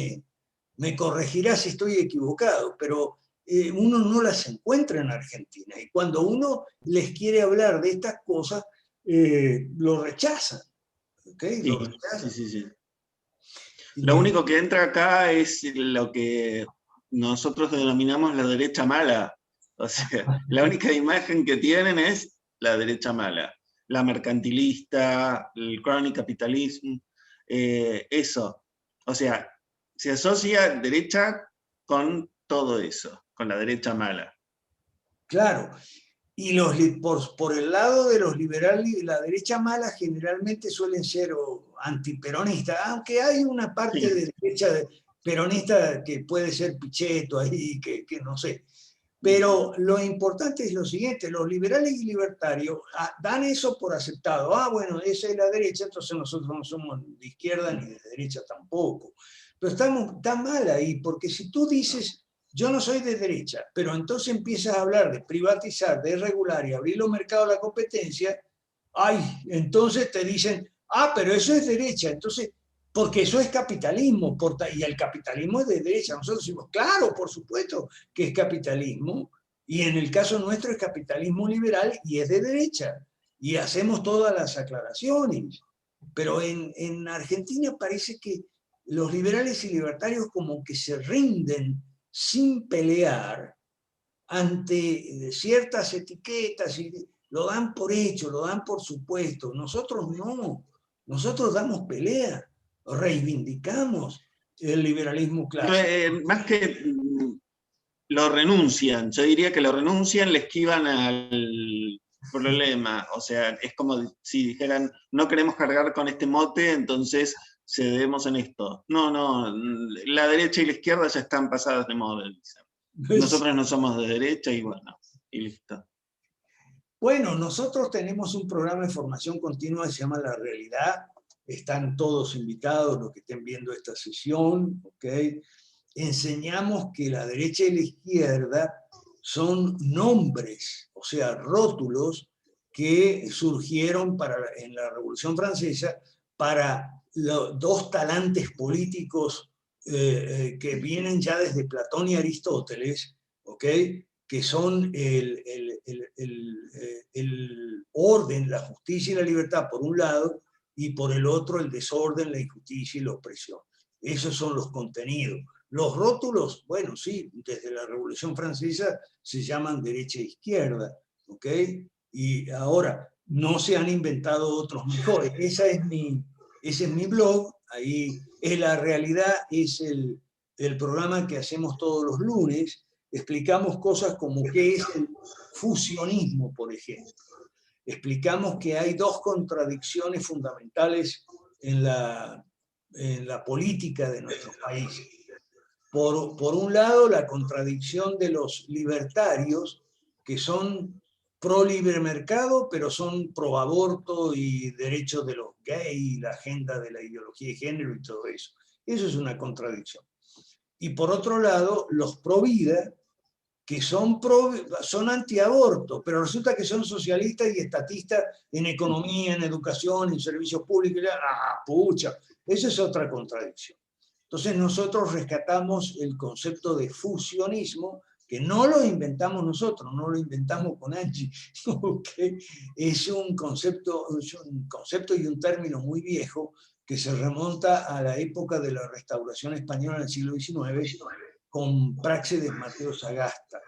me corregirá si estoy equivocado, pero uno no las encuentra en Argentina. Y cuando uno les quiere hablar de estas cosas, lo rechazan. ¿Okay? Lo rechazan. Sí. Lo único que entra acá es lo que nosotros denominamos la derecha mala. O sea, la única imagen que tienen es la derecha mala. La mercantilista, el crony capitalismo, eso. O sea, se asocia derecha con todo eso, con la derecha mala. Claro. Y por el lado de los liberales, la derecha mala generalmente suelen ser antiperonistas, aunque hay una parte de derecha peronista que puede ser Pichetto ahí, que no sé. Pero lo importante es lo siguiente, los liberales y libertarios dan eso por aceptado. Bueno, esa es la derecha, entonces nosotros no somos de izquierda ni de derecha tampoco. Pero está mal ahí, porque si tú dices, yo no soy de derecha, pero entonces empiezas a hablar de privatizar, de regular y abrir los mercados a la competencia, entonces te dicen, pero eso es derecha, entonces, porque eso es capitalismo, y el capitalismo es de derecha. Nosotros decimos, claro, por supuesto que es capitalismo, y en el caso nuestro es capitalismo liberal y es de derecha, y hacemos todas las aclaraciones. Pero en Argentina parece que los liberales y libertarios como que se rinden sin pelear ante ciertas etiquetas y lo dan por hecho, lo dan por supuesto. Nosotros no, nosotros damos pelea, reivindicamos el liberalismo clásico. Más que lo renuncian, yo diría que lo renuncian, le esquivan al problema. O sea, es como si dijeran, no queremos cargar con este mote, entonces cedemos en esto. No, la derecha y la izquierda ya están pasadas de moda, dicen. Nosotros no somos de derecha y bueno, y listo. Bueno, nosotros tenemos un programa de formación continua que se llama La Realidad. Están todos invitados los que estén viendo esta sesión, ¿ok? Enseñamos que la derecha y la izquierda son nombres, o sea, rótulos que surgieron en la Revolución Francesa para los dos talantes políticos que vienen ya desde Platón y Aristóteles, ¿ok? Que son el orden, la justicia y la libertad por un lado, y por el otro el desorden, la injusticia y la opresión. Esos son los contenidos. Los rótulos, bueno, sí, desde la Revolución Francesa se llaman derecha e izquierda, ¿ok? Y ahora, no se han inventado otros mejores. Ese es mi blog, ahí es la realidad, es el programa que hacemos todos los lunes. Explicamos cosas como qué es el fusionismo, por ejemplo. Explicamos que hay dos contradicciones fundamentales en la política de nuestros países. Por un lado, la contradicción de los libertarios, que son pro libre mercado, pero son pro aborto y derechos de los gays, la agenda de la ideología de género y todo eso. Eso es una contradicción. Y por otro lado, los pro vida, que son antiaborto, pero resulta que son socialistas y estatistas en economía, en educación, en servicios públicos. ¡Ah, pucha! Esa es otra contradicción. Entonces nosotros rescatamos el concepto de fusionismo, que no lo inventamos nosotros, no lo inventamos con Angie, ¿okay? Es un concepto y un término muy viejo que se remonta a la época de la Restauración Española del siglo XIX, con Práxedes Mateo Sagasta,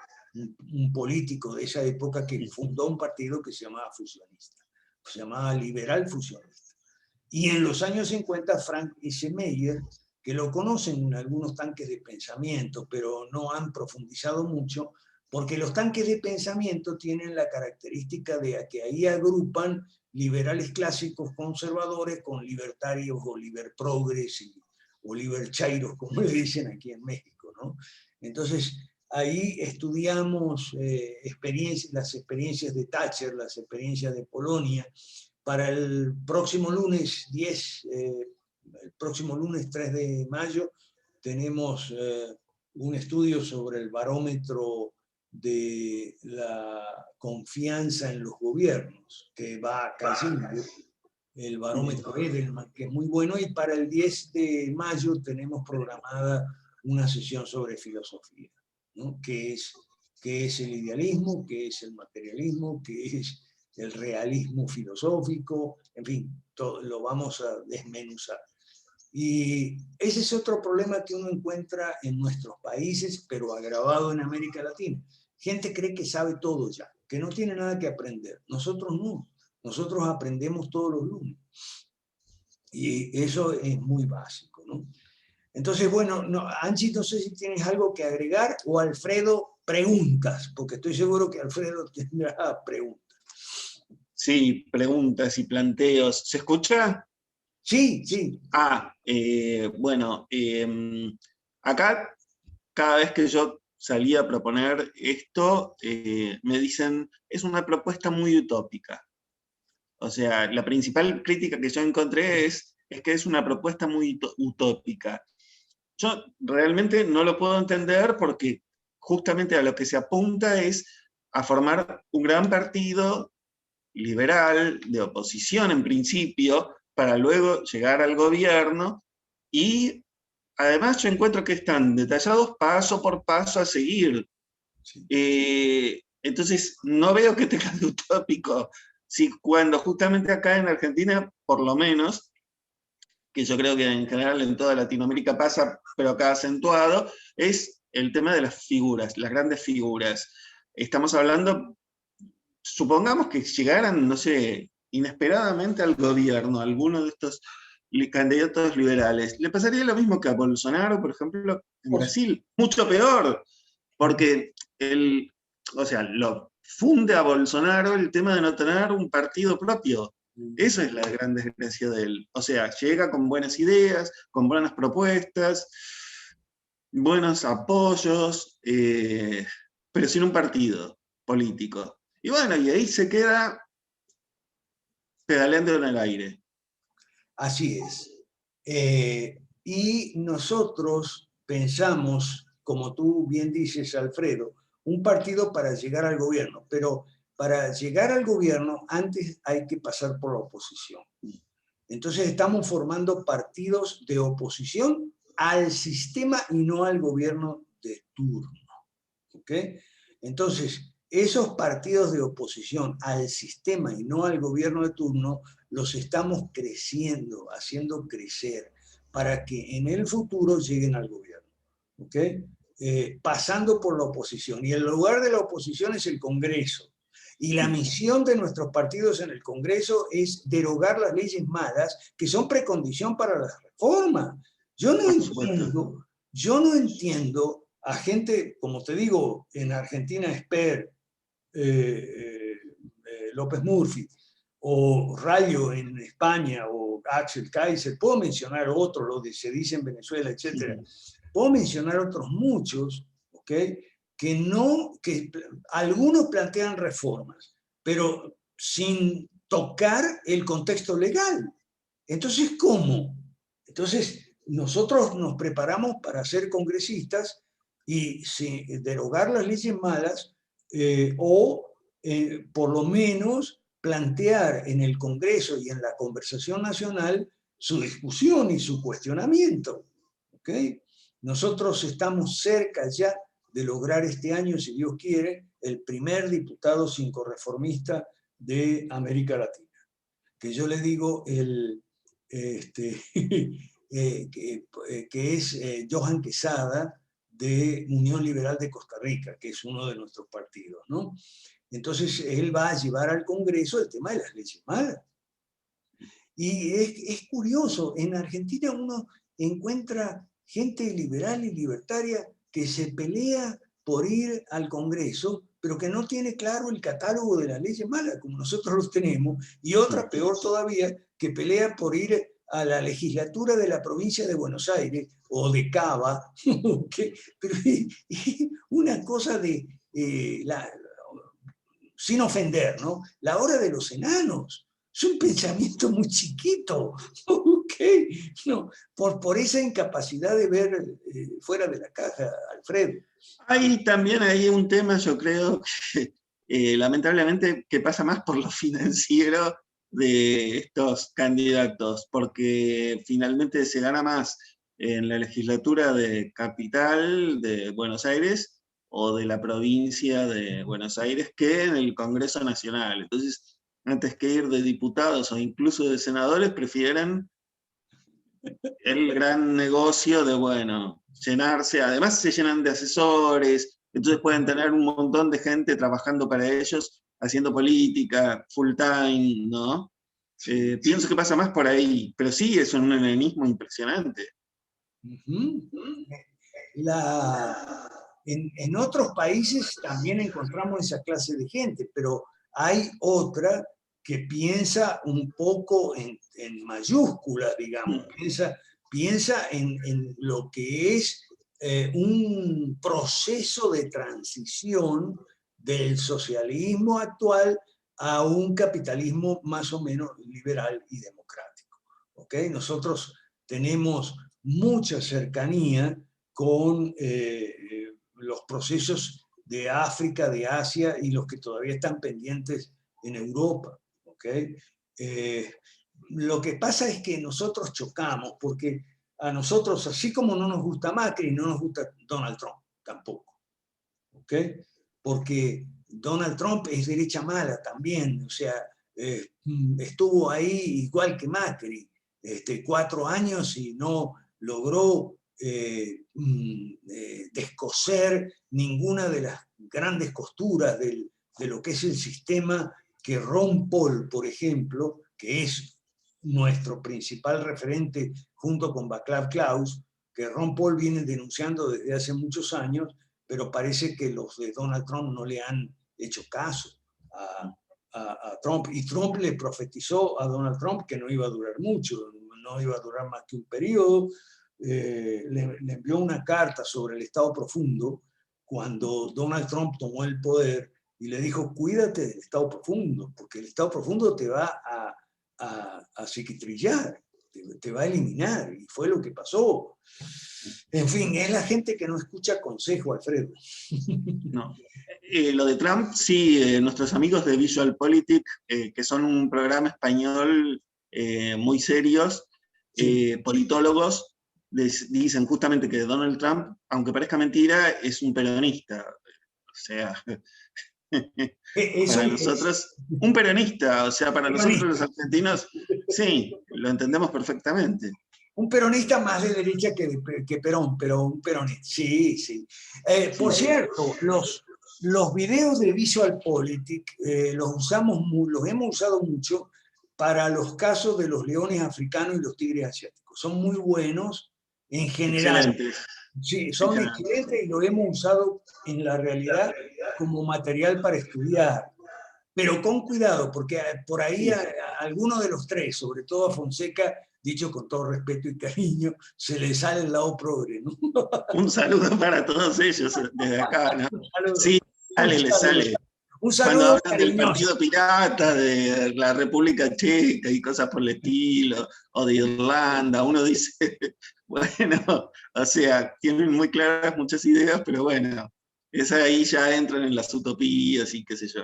un político de esa época que fundó un partido que se llamaba fusionista, se llamaba liberal fusionista. Y en los años 50, Frank S. Meyer, que lo conocen en algunos tanques de pensamiento, pero no han profundizado mucho, porque los tanques de pensamiento tienen la característica de que ahí agrupan liberales clásicos conservadores con libertarios o liberprogres o liberchairos, como le dicen aquí en México, ¿no? Entonces, ahí estudiamos las experiencias de Thatcher, las experiencias de Polonia. Para el próximo lunes 3 de mayo, tenemos un estudio sobre el barómetro de la confianza en los gobiernos, que va cayendo, el barómetro Edelman, que es muy bueno, y para el 10 de mayo tenemos programada una sesión sobre filosofía, ¿no? ¿Qué es el idealismo? ¿Qué es el materialismo? ¿Qué es el realismo filosófico? En fin, todo, lo vamos a desmenuzar. Y ese es otro problema que uno encuentra en nuestros países, pero agravado en América Latina. Gente cree que sabe todo ya, que no tiene nada que aprender. Nosotros no. Nosotros aprendemos todos los lunes. Y eso es muy básico, ¿no? Entonces, bueno, Angie, no sé si tienes algo que agregar, o Alfredo, preguntas, porque estoy seguro que Alfredo tendrá preguntas. Sí, preguntas y planteos. ¿Se escucha? Sí, sí. Bueno, acá cada vez que yo salía a proponer esto, me dicen, es una propuesta muy utópica. O sea, la principal crítica que yo encontré es que es una propuesta muy utópica. Yo realmente no lo puedo entender porque justamente a lo que se apunta es a formar un gran partido liberal, de oposición en principio, para luego llegar al gobierno, y además yo encuentro que están detallados paso por paso a seguir. Entonces no veo que tenga de utópico, si cuando justamente acá en Argentina, por lo menos, que yo creo que en general en toda Latinoamérica pasa, pero acá acentuado, es el tema de las figuras, las grandes figuras. Estamos hablando, supongamos que llegaran, no sé, inesperadamente al gobierno, alguno de estos candidatos liberales. Le pasaría lo mismo que a Bolsonaro, por ejemplo, en Brasil. Mucho peor, porque lo funde a Bolsonaro el tema de no tener un partido propio. Eso es la gran desgracia de él. O sea, llega con buenas ideas, con buenas propuestas, buenos apoyos, pero sin un partido político. Y bueno, y ahí se queda pedaleando en el aire. Así es. Y nosotros pensamos, como tú bien dices, Alfredo, un partido para llegar al gobierno, pero para llegar al gobierno antes hay que pasar por la oposición. Entonces estamos formando partidos de oposición al sistema y no al gobierno de turno. ¿Ok? Entonces, esos partidos de oposición al sistema y no al gobierno de turno los estamos creciendo, haciendo crecer, para que en el futuro lleguen al gobierno. ¿Ok? Pasando por la oposición. Y el lugar de la oposición es el Congreso. Y la misión de nuestros partidos en el Congreso es derogar las leyes malas que son precondición para la reforma. Yo no entiendo a gente, como te digo, en Argentina Esper, López Murphy, o Rayo en España, o Axel Kaiser, puedo mencionar otros, lo que se dice en Venezuela, etc. Puedo mencionar otros muchos, ¿ok? Que algunos plantean reformas, pero sin tocar el contexto legal. Entonces, ¿cómo? Entonces, nosotros nos preparamos para ser congresistas y derogar las leyes malas por lo menos plantear en el Congreso y en la conversación nacional su discusión y su cuestionamiento. ¿Ok? Nosotros estamos cerca ya de lograr este año, si Dios quiere, el primer diputado sincorreformista de América Latina. Que yo le digo que es Johan Quesada de Unión Liberal de Costa Rica, que es uno de nuestros partidos, ¿no? Entonces él va a llevar al Congreso el tema de las leyes malas. Y es curioso, en Argentina uno encuentra gente liberal y libertaria que se pelea por ir al Congreso, pero que no tiene claro el catálogo de las leyes malas, como nosotros los tenemos, y otra peor todavía, que pelea por ir a la legislatura de la provincia de Buenos Aires, o de Cava, pero una cosa de, sin ofender, ¿no? La hora de los enanos. Es un pensamiento muy chiquito, ¿ok? No, por esa incapacidad de ver fuera de la caja, Alfredo. También hay un tema, yo creo, que lamentablemente que pasa más por lo financiero de estos candidatos, porque finalmente se gana más en la legislatura de Capital de Buenos Aires o de la provincia de Buenos Aires que en el Congreso Nacional. Entonces, antes que ir de diputados o incluso de senadores, prefieren el gran negocio de, bueno, llenarse, además se llenan de asesores, entonces pueden tener un montón de gente trabajando para ellos, haciendo política, full time, ¿no? Pienso que pasa más por ahí, pero sí es un enanismo impresionante. En otros países también encontramos esa clase de gente, pero hay otra que piensa un poco en mayúscula, digamos, piensa en lo que es un proceso de transición del socialismo actual a un capitalismo más o menos liberal y democrático. ¿Okay? Nosotros tenemos mucha cercanía con los procesos de África, de Asia y los que todavía están pendientes en Europa. ¿Okay? Lo que pasa es que nosotros chocamos porque a nosotros, así como no nos gusta Macri, no nos gusta Donald Trump tampoco. ¿Okay? Porque Donald Trump es derecha mala también, o sea, estuvo ahí igual que Macri, 4 años y no logró descoser ninguna de las grandes costuras de lo que es el sistema que Ron Paul, por ejemplo, que es nuestro principal referente junto con Václav Klaus, que Ron Paul viene denunciando desde hace muchos años, pero parece que los de Donald Trump no le han hecho caso a Trump. Y Trump le profetizó a Donald Trump que no iba a durar mucho, no iba a durar más que un periodo. Le envió una carta sobre el Estado profundo cuando Donald Trump tomó el poder y le dijo, cuídate del Estado profundo, porque el Estado profundo te va a psiquitrillar, te va a eliminar, y fue lo que pasó. En fin, es la gente que no escucha consejo, Alfredo. No. Lo de Trump, sí, nuestros amigos de VisualPolitik, que son un programa español muy serios, sí. Politólogos, dicen justamente que Donald Trump, aunque parezca mentira, es un peronista. O sea, para nosotros, un peronista, o sea, para nosotros los argentinos, sí, lo entendemos perfectamente. Un peronista más de derecha que Perón, pero un peronista, sí, sí. Por cierto, los videos de VisualPolitik los hemos usado mucho para los casos de los leones africanos y los tigres asiáticos. Son muy buenos en general. Excelentes. Sí, son excelentes y lo hemos usado en la realidad como material para estudiar. Pero con cuidado, porque por ahí a alguno de los tres, sobre todo a Fonseca, dicho con todo respeto y cariño, se le sale el lado progre, ¿no? Un saludo para todos ellos desde acá, ¿no? Sí, le sale. Un saludo cuando hablan cariñoso. Del Partido Pirata, de la República Checa y cosas por el estilo, o de Irlanda, uno dice, bueno, o sea, tienen muy claras muchas ideas, pero bueno, esas ahí ya entran en las utopías y qué sé yo.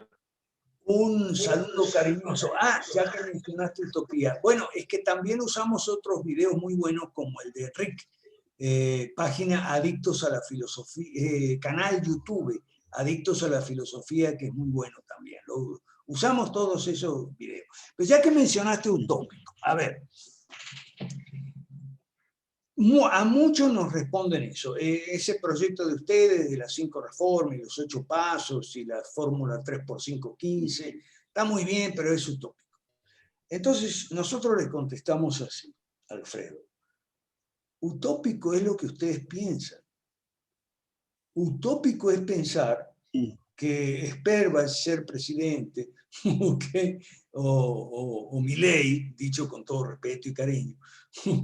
Un saludo cariñoso. Ya que mencionaste utopía. Bueno, es que también usamos otros videos muy buenos como el de Rick, página Adictos a la Filosofía, canal YouTube, Adictos a la Filosofía, que es muy bueno también. Usamos todos esos videos. Pues ya que mencionaste utópico, a ver, a muchos nos responden eso. Ese proyecto de ustedes, de las 5 reformas y los 8 pasos y la fórmula 3x5, 15, está muy bien, pero es utópico. Entonces, nosotros les contestamos así, Alfredo. Utópico es lo que ustedes piensan. Utópico es pensar que Esper va a ser presidente, ¿okay? o Milei, dicho con todo respeto y cariño,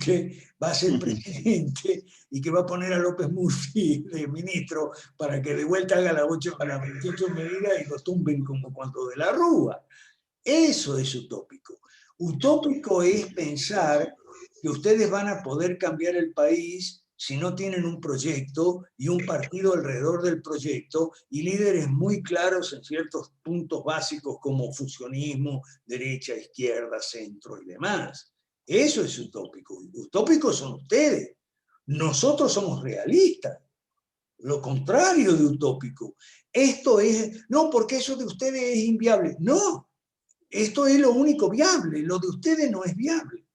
que va a ser presidente y que va a poner a López Murphy de ministro para que de vuelta haga las 28 medidas y lo tumben como cuando de la Rúa. Eso es utópico. Utópico es pensar que ustedes van a poder cambiar el país si no tienen un proyecto y un partido alrededor del proyecto y líderes muy claros en ciertos puntos básicos como fusionismo, derecha, izquierda, centro y demás. Eso es utópico. Utópicos son ustedes. Nosotros somos realistas. Lo contrario de utópico. Esto es, no, porque eso de ustedes es inviable. No, esto es lo único viable. Lo de ustedes no es viable.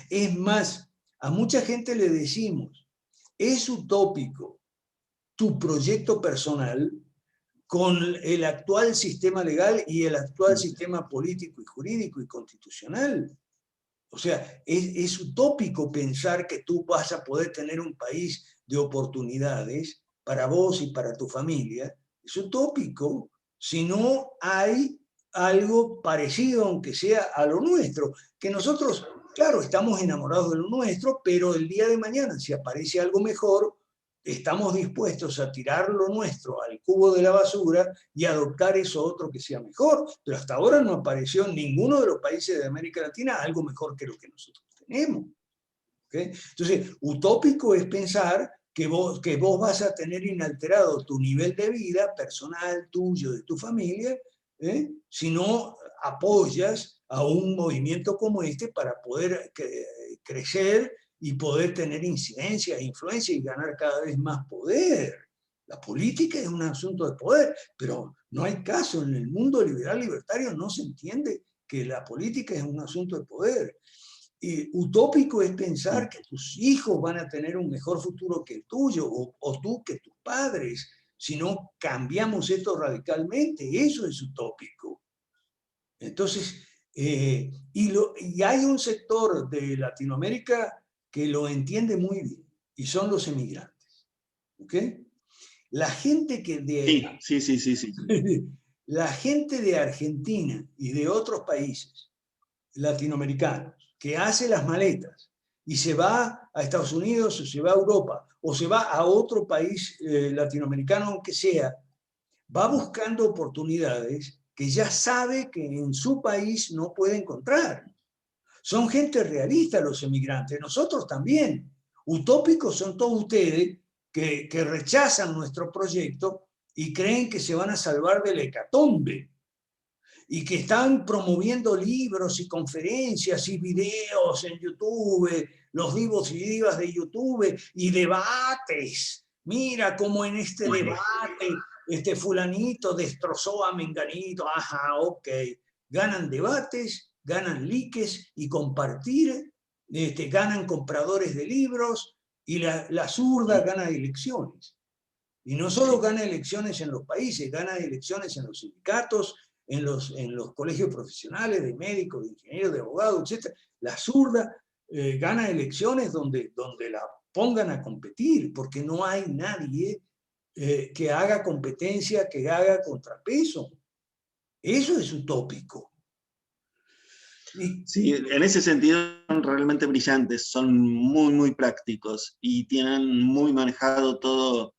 Es más, a mucha gente le decimos, es utópico tu proyecto personal con el actual sistema legal y el actual sistema político y jurídico y constitucional. O sea, es utópico pensar que tú vas a poder tener un país de oportunidades para vos y para tu familia. Es utópico si no hay algo parecido, aunque sea a lo nuestro, que nosotros, claro, estamos enamorados de lo nuestro, pero el día de mañana, si aparece algo mejor, estamos dispuestos a tirar lo nuestro al cubo de la basura y adoptar eso otro que sea mejor. Pero hasta ahora no apareció en ninguno de los países de América Latina algo mejor que lo que nosotros tenemos. ¿Okay? Entonces, utópico es pensar que vos vas a tener inalterado tu nivel de vida personal, tuyo, de tu familia, si no apoyas a un movimiento como este para poder crecer y poder tener incidencia e influencia y ganar cada vez más poder. La política es un asunto de poder, pero no hay caso. En el mundo liberal libertario no se entiende que la política es un asunto de poder. Utópico es pensar que tus hijos van a tener un mejor futuro que el tuyo, o tú que tus padres, si no cambiamos esto radicalmente. Eso es utópico. Entonces, y hay un sector de Latinoamérica que lo entiende muy bien, y son los emigrantes. ¿Ok? La gente que Sí. La gente de Argentina y de otros países latinoamericanos que hace las maletas y se va a Estados Unidos o se va a Europa o se va a otro país latinoamericano, aunque sea, va buscando oportunidades que ya sabe que en su país no puede encontrar. Son gente realista los emigrantes, nosotros también. Utópicos son todos ustedes que rechazan nuestro proyecto y creen que se van a salvar del hecatombe. y que están promoviendo libros y conferencias y videos en YouTube, los vivos y divas de YouTube, y debates. Mira cómo en este debate este fulanito destrozó a menganito. Ajá, ok. Ganan debates, ganan likes y compartir, ganan compradores de libros, y la zurda gana elecciones. Y no solo gana elecciones en los países, gana elecciones en los sindicatos, en los colegios profesionales de médicos, de ingenieros, de abogados, etc. La zurda gana elecciones donde la pongan a competir, porque no hay nadie que haga competencia, que haga contrapeso. Eso es utópico. Sí, en ese sentido son realmente brillantes, son muy, muy prácticos y tienen muy manejado todo,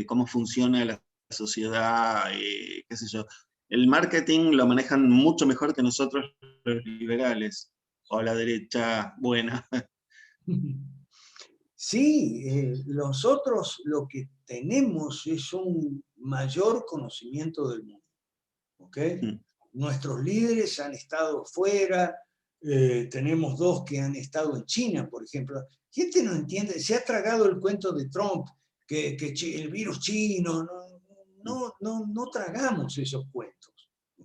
cómo funciona la sociedad, qué sé yo. El marketing lo manejan mucho mejor que nosotros los liberales, o la derecha buena. Sí, nosotros lo que tenemos es un mayor conocimiento del mundo. ¿Okay? Nuestros líderes han estado fuera, tenemos dos que han estado en China, por ejemplo. Gente no entiende, se ha tragado el cuento de Trump, que el virus chino, no tragamos esos cuentos.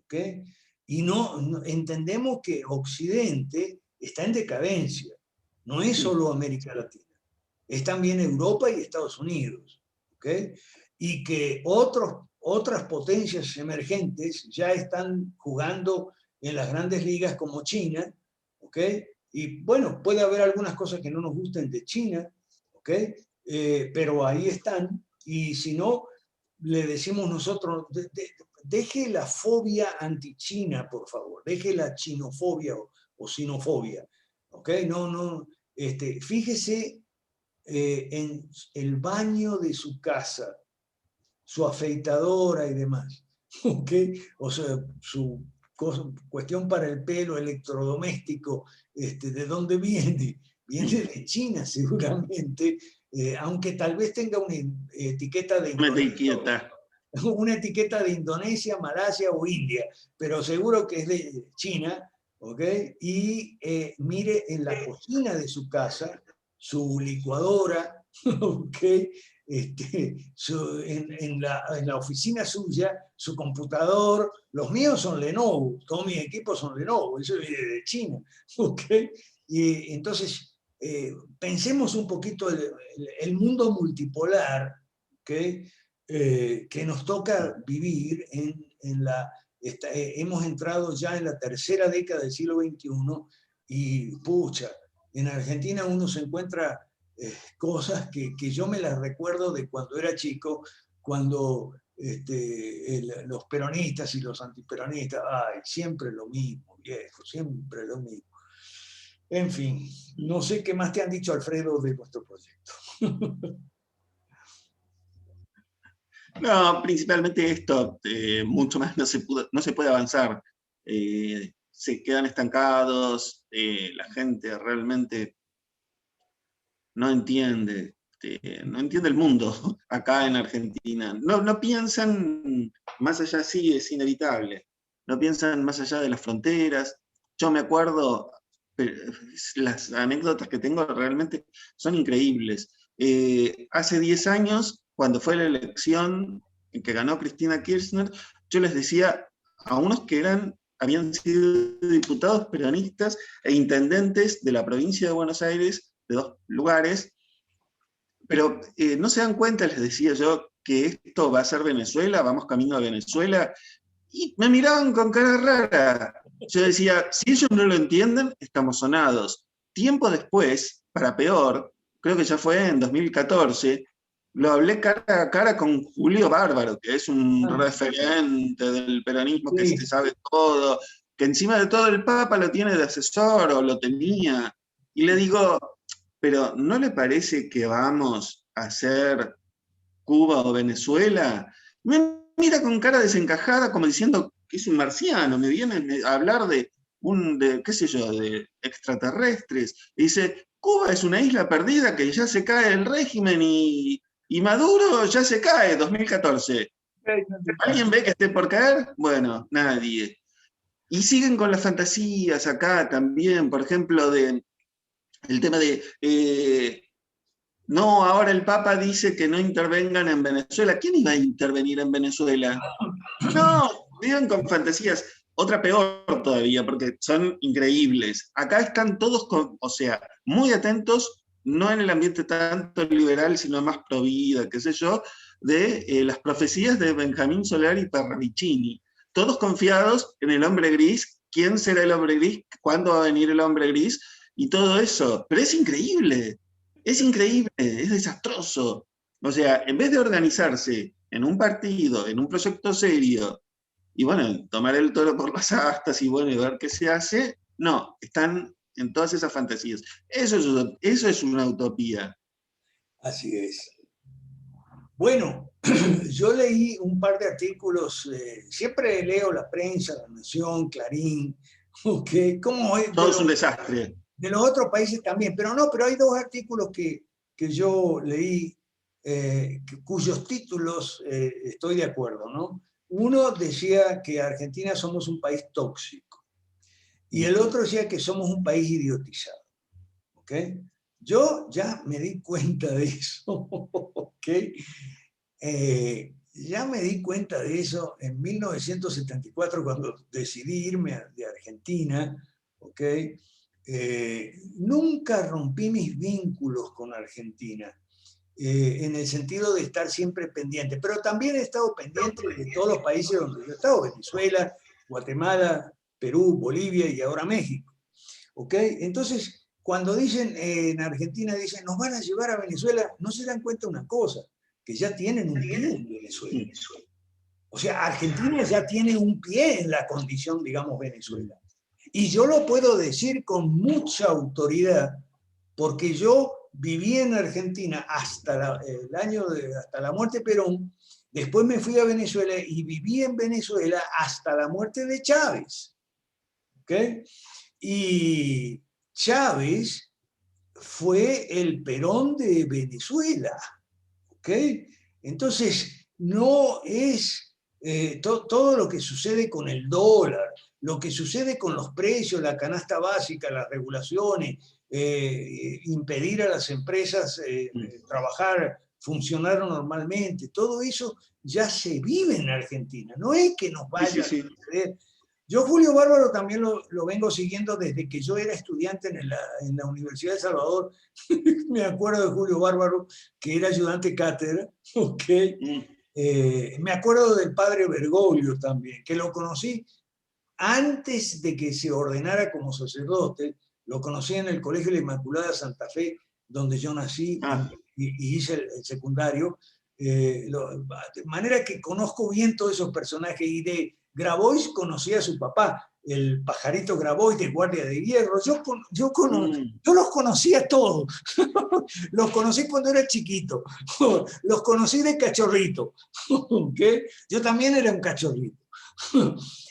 ¿Okay? Y no entendemos que Occidente está en decadencia, no es solo América Latina, es también Europa y Estados Unidos. ¿Okay? Y que otras potencias emergentes ya están jugando en las grandes ligas como China, ¿ok? Y bueno, puede haber algunas cosas que no nos gusten de China, ¿ok? Pero ahí están, y si no, le decimos nosotros, deje la fobia anti-China, por favor, deje la chinofobia o sinofobia, ¿ok? Fíjese en el baño de su casa, su afeitadora y demás, ¿okay? O sea, su cuestión para el pelo electrodoméstico, ¿de dónde viene? Viene de China seguramente, aunque tal vez tenga una etiqueta de Indonesia, una etiqueta de Indonesia, Malasia o India, pero seguro que es de China, ¿ok? Y mire en la cocina de su casa, su licuadora, ¿ok? En la oficina suya, su computador, los míos son Lenovo, todos mis equipos son Lenovo, eso viene de China, ¿ok? Y entonces, pensemos un poquito el mundo multipolar, ¿ok? Que nos toca vivir hemos entrado ya en la tercera década del siglo XXI y, pucha, en Argentina uno se encuentra cosas que yo me las recuerdo de cuando era chico, cuando los peronistas y los antiperonistas, ay, siempre lo mismo, viejo, siempre lo mismo. En fin, no sé qué más te han dicho, Alfredo, de nuestro proyecto. No, principalmente esto, mucho más no se puede avanzar. Se quedan estancados, la gente realmente no entiende, no entiende el mundo acá en Argentina. No piensan más allá, sí, es inevitable. No piensan más allá de las fronteras. Yo me acuerdo, las anécdotas que tengo realmente son increíbles. Hace 10 años, cuando fue la elección en que ganó Cristina Kirchner, yo les decía a unos que habían sido diputados peronistas e intendentes de la provincia de Buenos Aires, de dos lugares, pero no se dan cuenta, les decía yo, que esto va a ser Venezuela, vamos camino a Venezuela, y me miraban con cara rara. Yo decía, si ellos no lo entienden, estamos sonados. Tiempo después, para peor, creo que ya fue en 2014, lo hablé cara a cara con Julio Bárbaro, que es un referente del peronismo, que se sabe todo, que encima de todo el Papa lo tiene de asesor, o lo tenía. Y le digo, pero ¿no le parece que vamos a hacer Cuba o Venezuela? Me mira con cara desencajada, como diciendo que es un marciano, me viene a hablar de qué sé yo, de extraterrestres. Y dice, Cuba es una isla perdida que ya se cae el régimen y Maduro ya se cae, 2014. ¿Alguien ve que esté por caer? Bueno, nadie. Y siguen con las fantasías acá también, por ejemplo, el tema de, no, ahora el Papa dice que no intervengan en Venezuela. ¿Quién iba a intervenir en Venezuela? No, viven con fantasías. Otra peor todavía, porque son increíbles. Acá están todos, o sea, muy atentos, no en el ambiente tanto liberal, sino más pro vida, qué sé yo, de las profecías de Benjamín Solari y Parravicini. Todos confiados en el hombre gris, quién será el hombre gris, cuándo va a venir el hombre gris, y todo eso. Pero es increíble, es desastroso. O sea, en vez de organizarse en un partido, en un proyecto serio, y bueno, tomar el toro por las astas y bueno, y ver qué se hace, no, están en todas esas fantasías. Eso es una utopía. Así es. Bueno, yo leí un par de artículos, siempre leo la prensa, La Nación, Clarín, okay, como Todo es un desastre. de los otros países también, pero no, pero hay dos artículos que yo leí cuyos títulos estoy de acuerdo, ¿no? Uno decía que Argentina somos un país tóxico y el otro decía que somos un país idiotizado, ¿ok? Yo ya me di cuenta de eso, ¿ok? Ya me di cuenta de eso en 1974 cuando decidí irme de Argentina, ¿ok? Nunca rompí mis vínculos con Argentina, en el sentido de estar siempre pendiente, pero también he estado pendiente de todos los países donde yo he estado, Venezuela, Guatemala, Perú, Bolivia y ahora México, ¿ok? Entonces, cuando dicen en Argentina, dicen, nos van a llevar a Venezuela, no se dan cuenta una cosa, que ya tienen un pie en Venezuela. O sea, Argentina ya tiene un pie en la condición, digamos, Venezuela. Y yo lo puedo decir con mucha autoridad, porque yo viví en Argentina hasta hasta la muerte de Perón, después me fui a Venezuela y viví en Venezuela hasta la muerte de Chávez. ¿Ok? Y Chávez fue el Perón de Venezuela. ¿Ok? Entonces, no es todo lo que sucede con el dólar, lo que sucede con los precios, la canasta básica, las regulaciones, impedir a las empresas trabajar, funcionar normalmente, todo eso ya se vive en Argentina. No es que nos Sí, vaya sí, a sí. suceder. Yo Julio Bárbaro también lo vengo siguiendo desde que yo era estudiante en la Universidad de Salvador. Me acuerdo de Julio Bárbaro, que era ayudante cátedra, ¿ok? Me acuerdo del padre Bergoglio también, que lo conocí antes de que se ordenara como sacerdote, lo conocí en el Colegio de la Inmaculada Santa Fe, donde yo nací Ah, y hice el secundario, de manera que conozco bien todos esos personajes, y de Grabois conocí a su papá, el pajarito Grabois de Guardia de Hierro. Yo los conocía todos. Los conocí cuando era chiquito, los conocí de cachorrito. ¿Okay? Yo también era un cachorrito.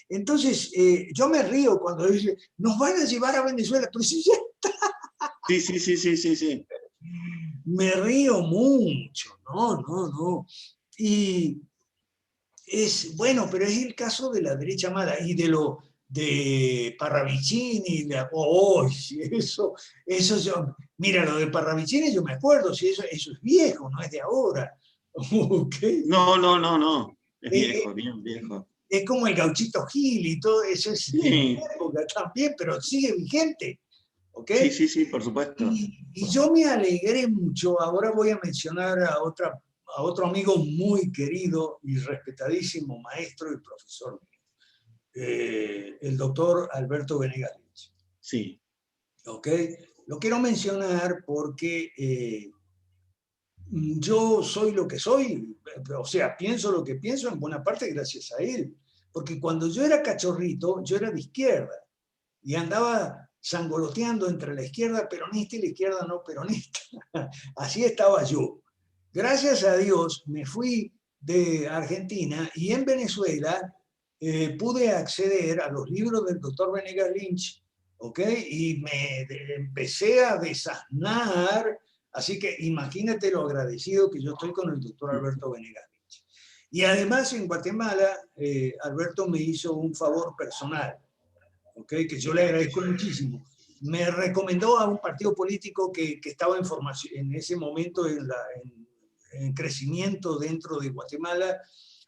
Entonces, yo me río cuando dice, nos van a llevar a Venezuela, pero si ya sí, sí, sí, sí, sí, sí. me río mucho, no. Y es, bueno, pero es el caso de la derecha mala y de Parravicini, eso yo, mira, lo de Parravicini yo me acuerdo, si eso es viejo, no es de ahora. Okay. No, no, no, no. Es Eh, viejo, bien viejo. es como el Gauchito Gil y todo eso es de mi Sí, época también, pero sigue vigente. ¿Ok? sí, sí, sí, por supuesto. Y yo me alegré mucho, ahora voy a mencionar a otro amigo muy querido y respetadísimo, maestro y profesor mío, el doctor Alberto Venegas Lynch. Sí. ¿Ok? Lo quiero mencionar porque yo soy lo que soy, o sea, pienso lo que pienso en buena parte gracias a él, porque cuando yo era cachorrito, yo era de izquierda y andaba sangoloteando entre la izquierda peronista y la izquierda no peronista. Así estaba yo. Gracias a Dios me fui de Argentina y en Venezuela pude acceder a los libros del doctor Venegas Lynch, ¿ok? Y me empecé a desasnar, así que imagínate lo agradecido que yo estoy con el doctor Alberto Venegas Lynch. Y además en Guatemala, Alberto me hizo un favor personal. ¿okay? Que yo le agradezco muchísimo. Me recomendó a un partido político que estaba en formación, en ese momento en crecimiento dentro de Guatemala,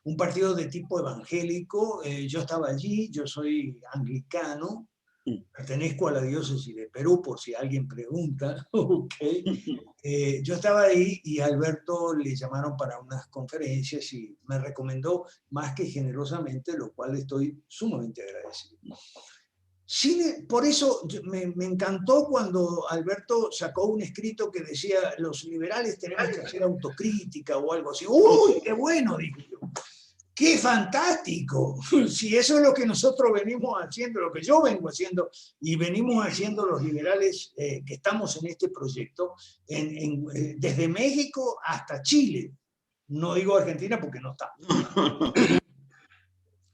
un partido de tipo evangélico. Yo estaba allí, yo soy anglicano, pertenezco a la diócesis de Perú, por si alguien pregunta. Okay. Yo estaba ahí y a Alberto le llamaron para unas conferencias y me recomendó más que generosamente, lo cual estoy sumamente agradecido. Sí, por eso me encantó cuando Alberto sacó un escrito que decía: los liberales tenemos que hacer autocrítica o algo así. ¡Uy, qué bueno! Dije yo. ¡Qué fantástico! Si eso es lo que nosotros venimos haciendo, lo que yo vengo haciendo y venimos haciendo los liberales que estamos en este proyecto, desde México hasta Chile. No digo Argentina porque no está.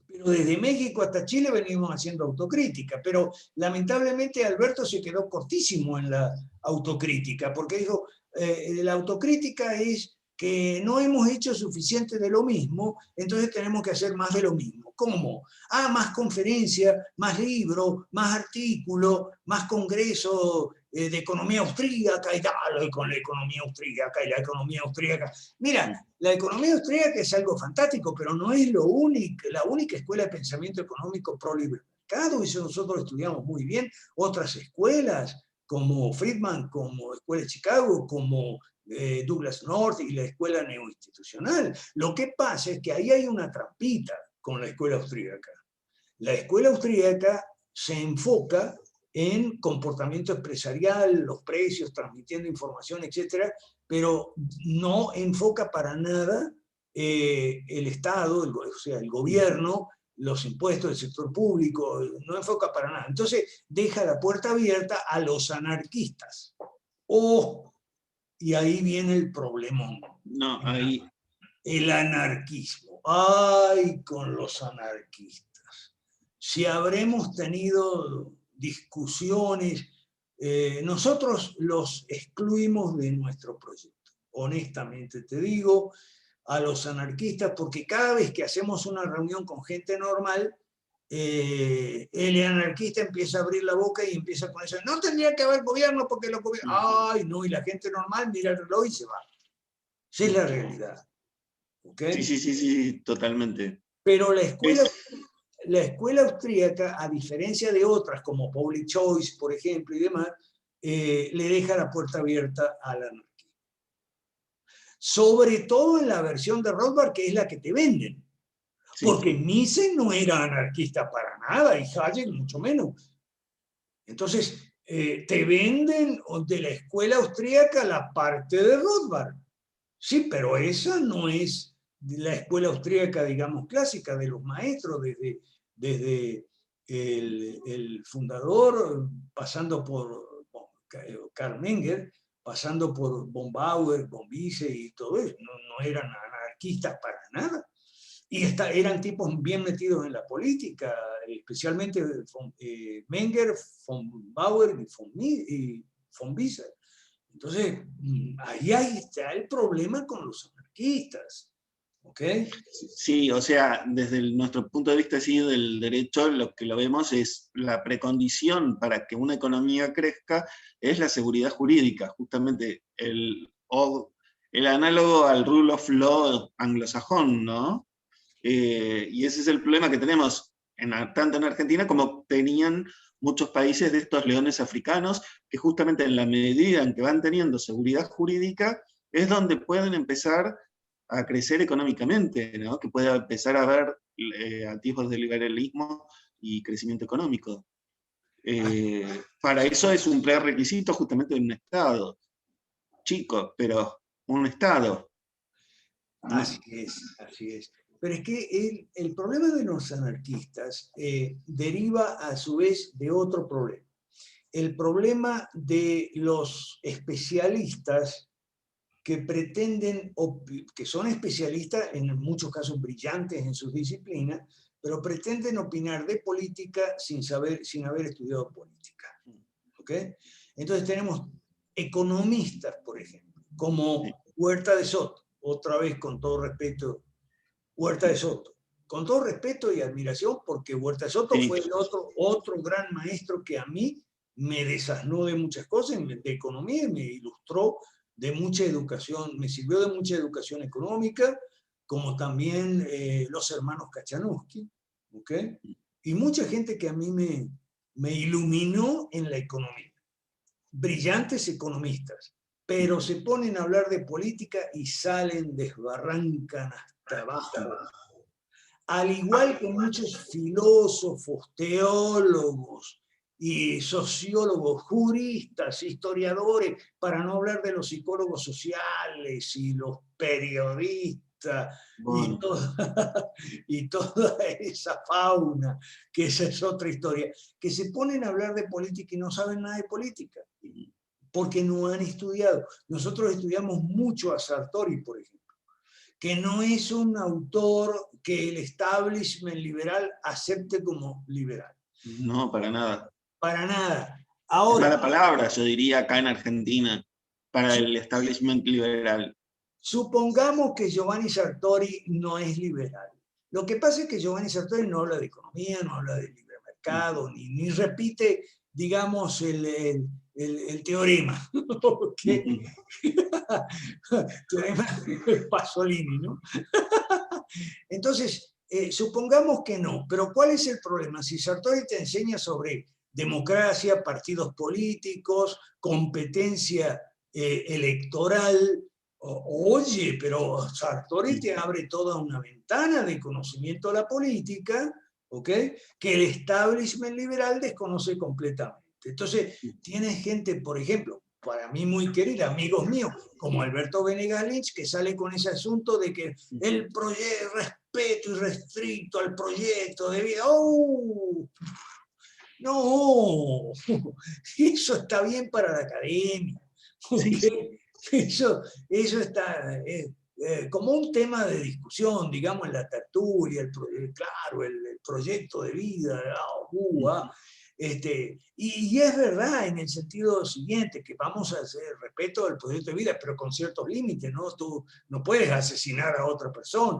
Pero desde México hasta Chile venimos haciendo autocrítica, pero lamentablemente Alberto se quedó cortísimo en la autocrítica, porque dijo, la autocrítica es que no hemos hecho suficiente de lo mismo, entonces tenemos que hacer más de lo mismo. ¿Cómo? Más conferencias, más libros, más artículos, más congresos de economía austríaca y tal, con la economía austríaca y la economía austríaca. Mira, la economía austríaca es algo fantástico, pero no es la única escuela de pensamiento económico pro-libre mercado. Eso nosotros estudiamos muy bien. Otras escuelas, como Friedman, como Escuela de Chicago, como Douglas North y la escuela neoinstitucional. Lo que pasa es que ahí hay una trampita con la escuela austríaca. La escuela austríaca se enfoca en comportamiento empresarial, los precios, transmitiendo información, etcétera, pero no enfoca para nada el Estado, o sea, el gobierno, los impuestos del sector público, no enfoca para nada. Entonces deja la puerta abierta a los anarquistas. Y ahí viene el problemón. No, ahí... El anarquismo. ¡Ay, con los anarquistas! Si habremos tenido discusiones, nosotros los excluimos de nuestro proyecto. Honestamente te digo, a los anarquistas, porque cada vez que hacemos una reunión con gente normal, el anarquista empieza a abrir la boca y empieza con eso: no tendría que haber gobierno porque los gobiernos... ¡Ay, no! Y la gente normal mira el reloj y se va. Esa es la realidad. ¿Okay? Sí, totalmente. Pero la escuela austríaca, a diferencia de otras como Public Choice, por ejemplo, y demás, le deja la puerta abierta a la anarquía. Sobre todo en la versión de Rothbard, que es la que te venden. Sí. Porque Mises no era anarquista para nada, y Hayek mucho menos. Entonces, te venden de la escuela austríaca la parte de Rothbard. Sí, pero esa no es la escuela austríaca, digamos, clásica, de los maestros, desde el fundador, pasando por Karl Menger, pasando por von Bauer, von Mises y todo eso. No eran anarquistas para nada. Y eran tipos bien metidos en la política, especialmente Menger, von Bauer y von Mises. Entonces, ahí está el problema con los anarquistas. ¿Ok? Sí, o sea, desde nuestro punto de vista sí, del derecho, lo que lo vemos es la precondición para que una economía crezca es la seguridad jurídica, justamente el análogo al rule of law anglosajón, ¿no? Y ese es el problema que tenemos tanto en Argentina como tenían muchos países de estos leones africanos, que justamente en la medida en que van teniendo seguridad jurídica es donde pueden empezar a crecer económicamente, ¿no? Que pueda empezar a haber atisbos de liberalismo y crecimiento económico. Para eso es un prerequisito justamente de un Estado. Chico, pero un Estado. Así es. Pero es que el problema de los anarquistas deriva a su vez de otro problema. El problema de los especialistas que pretenden, que son especialistas, en muchos casos brillantes en sus disciplinas, pero pretenden opinar de política sin haber estudiado política. ¿Ok? Entonces tenemos economistas, por ejemplo, como Huerta de Soto, otra vez con todo respeto, Huerta de Soto, con todo respeto y admiración, porque Huerta Soto Sí. fue el otro gran maestro que a mí me desasnó de muchas cosas, de economía, y me ilustró de mucha educación, me sirvió de mucha educación económica, como también los hermanos Kachanowski, ¿ok? Y mucha gente que a mí me iluminó en la economía. Brillantes economistas, pero se ponen a hablar de política y salen, desbarrancan hasta abajo. Al igual que muchos filósofos, teólogos y sociólogos, juristas, historiadores, para no hablar de los psicólogos sociales y los periodistas, Bueno. y toda esa fauna, que esa es otra historia, que se ponen a hablar de política y no saben nada de política, porque no han estudiado. Nosotros estudiamos mucho a Sartori, por ejemplo, que no es un autor que el establishment liberal acepte como liberal. No, para nada. Para nada. Es Ahora, mala palabra, yo diría, acá en Argentina, para el establishment liberal. supongamos que Giovanni Sartori no es liberal. Lo que pasa es que Giovanni Sartori no habla de economía, no habla de libre mercado, ni repite, digamos, el teorema. ¿Okay? Teorema de Pasolini, ¿no? Entonces, supongamos que no, pero ¿cuál es el problema? Si Sartori te enseña sobre democracia, partidos políticos, competencia electoral, oye, pero Sartori te abre toda una ventana de conocimiento de la política, ¿ok? Que el establishment liberal desconoce completamente. Entonces, tienes gente, por ejemplo, para mí muy querida, amigos míos, como Alberto Venegas Lynch, que sale con ese asunto de que el respeto irrestricto al proyecto de vida. ¡Oh! No, eso está bien para la academia. ¿Okay? Sí. Eso está como un tema de discusión, digamos, en la tertulia, claro, el proyecto de vida, y es verdad en el sentido siguiente, que vamos a hacer respeto al proyecto de vida, pero con ciertos límites, ¿no? Tú no puedes asesinar a otra persona.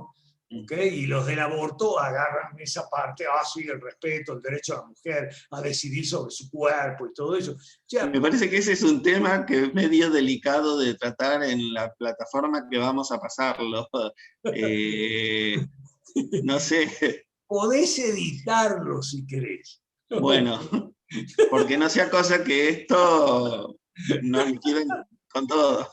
¿Okay? Y los del aborto agarran esa parte, sí, el respeto, el derecho a la mujer a decidir sobre su cuerpo y todo eso. Ya, me parece que ese es un tema que es medio delicado de tratar en la plataforma que vamos a pasarlo. No sé. Podés editarlo si querés. Bueno, porque no sea cosa que esto no lo quieren con todo.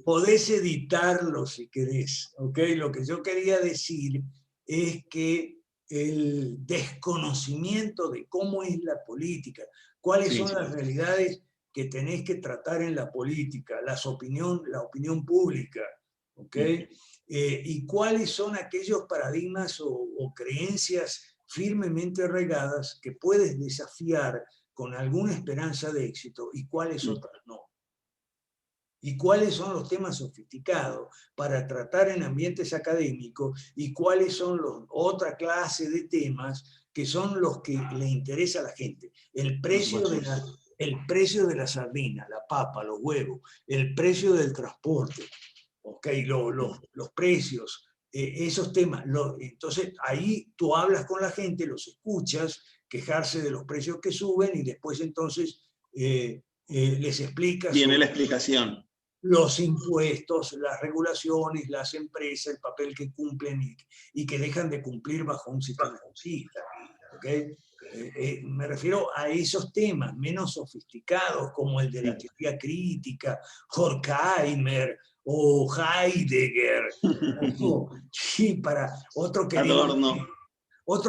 Podés editarlo si querés, ¿ok? Lo que yo quería decir es que el desconocimiento de cómo es la política, cuáles son las realidades que tenés que tratar en la política, la opinión pública, ¿ok? Y cuáles son aquellos paradigmas o creencias firmemente arraigadas que puedes desafiar con alguna esperanza de éxito y cuáles otras no. Y cuáles son los temas sofisticados para tratar en ambientes académicos y cuáles son otra clase de temas que son los que le interesa a la gente. El precio de la sardina, la papa, los huevos, el precio del transporte, okay, los precios, esos temas. Entonces ahí tú hablas con la gente, los escuchas quejarse de los precios que suben y después entonces les explicas Viene la explicación. Los impuestos, las regulaciones, las empresas, el papel que cumplen y que dejan de cumplir bajo un sistema fascista. ¿Okay? Me refiero a esos temas menos sofisticados como el de la teoría crítica, Horkheimer o Heidegger, sí, para otro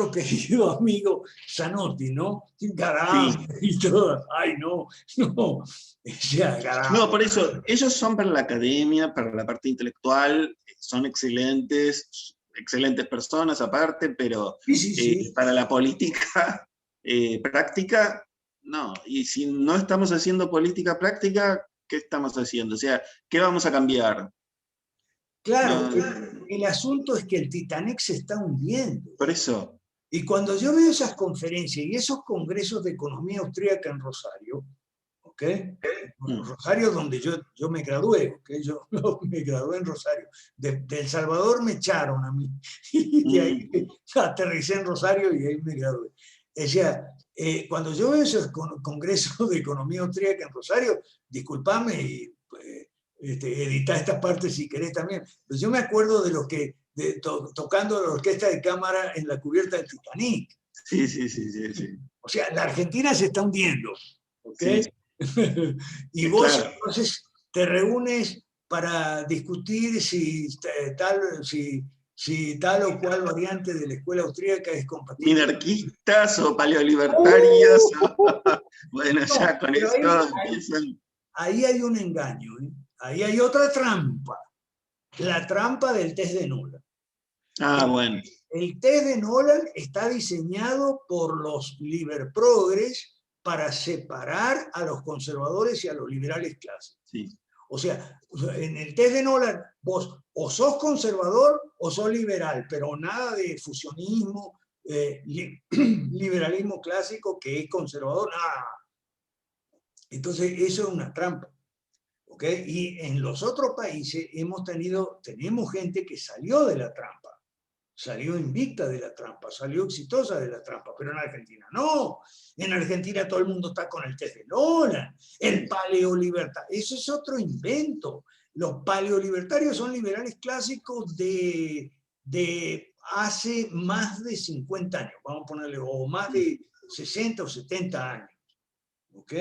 querido amigo Zanotti, ¿no? Garame y todo. Ay, no. No, por eso, ellos son para la academia, para la parte intelectual, son excelentes personas aparte, pero sí. para la política práctica, no. Y si no estamos haciendo política práctica, ¿qué estamos haciendo? O sea, ¿qué vamos a cambiar? Claro, el asunto es que el Titanic se está hundiendo. Por eso. Y cuando yo veo esas conferencias y esos congresos de economía austríaca en Rosario, ¿ok? Rosario, donde yo me gradué, ¿ok? Yo me gradué en Rosario. De El Salvador me echaron a mí, y de ahí aterricé en Rosario y ahí me gradué. O sea, cuando yo veo esos congresos de economía austríaca en Rosario, discúlpame y edita esta parte si querés también, pero yo me acuerdo de los que, tocando la orquesta de cámara en la cubierta del Titanic. Sí, sí, sí, sí, sí. O sea, la Argentina se está hundiendo, ¿ok? Sí. Y vos Claro. entonces te reúnes para discutir si tal o cual variante de la escuela austríaca es compatible. Minarquistas o paleolibertarios. Bueno, No, ya con pero eso empiezan. ahí hay un engaño, ¿eh? Ahí hay otra trampa, la trampa del test de Nolan. Ah, bueno. El test de Nolan está diseñado por los liberprogres para separar a los conservadores y a los liberales clásicos. Sí. O sea, en el test de Nolan, vos o sos conservador o sos liberal, pero nada de fusionismo, liberalismo clásico que es conservador, nada. Entonces, eso es una trampa. ¿Okay? Y en los otros países tenemos gente que salió de la trampa, salió invicta de la trampa, salió exitosa de la trampa, pero en Argentina no. En Argentina todo el mundo está con el test de Nolan, el paleolibertad. Eso es otro invento. Los paleolibertarios son liberales clásicos de hace más de 50 años, vamos a ponerle, o más de 60 o 70 años. ¿Ok?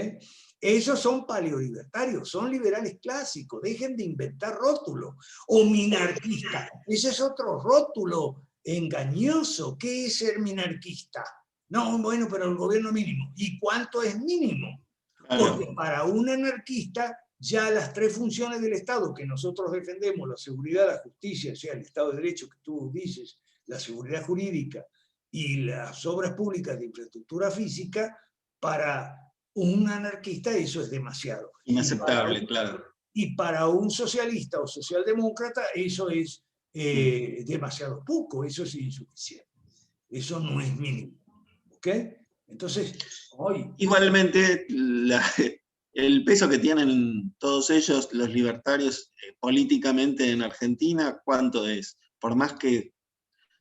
Esos son paleolibertarios, son liberales clásicos, dejen de inventar rótulos. O minarquista, ese es otro rótulo engañoso. ¿Qué es ser minarquista? No, bueno, pero el gobierno mínimo. ¿Y cuánto es mínimo? Porque para un anarquista ya las tres funciones del Estado que nosotros defendemos, la seguridad, la justicia, o sea, el Estado de Derecho que tú dices, la seguridad jurídica y las obras públicas de infraestructura física, para un anarquista eso es demasiado. Inaceptable, claro. Y para un socialista o socialdemócrata eso es demasiado poco, eso es insuficiente. Eso no es mínimo. ¿Ok? Entonces, hoy... Igualmente, el peso que tienen todos ellos, los libertarios, políticamente en Argentina, ¿cuánto es? Por más que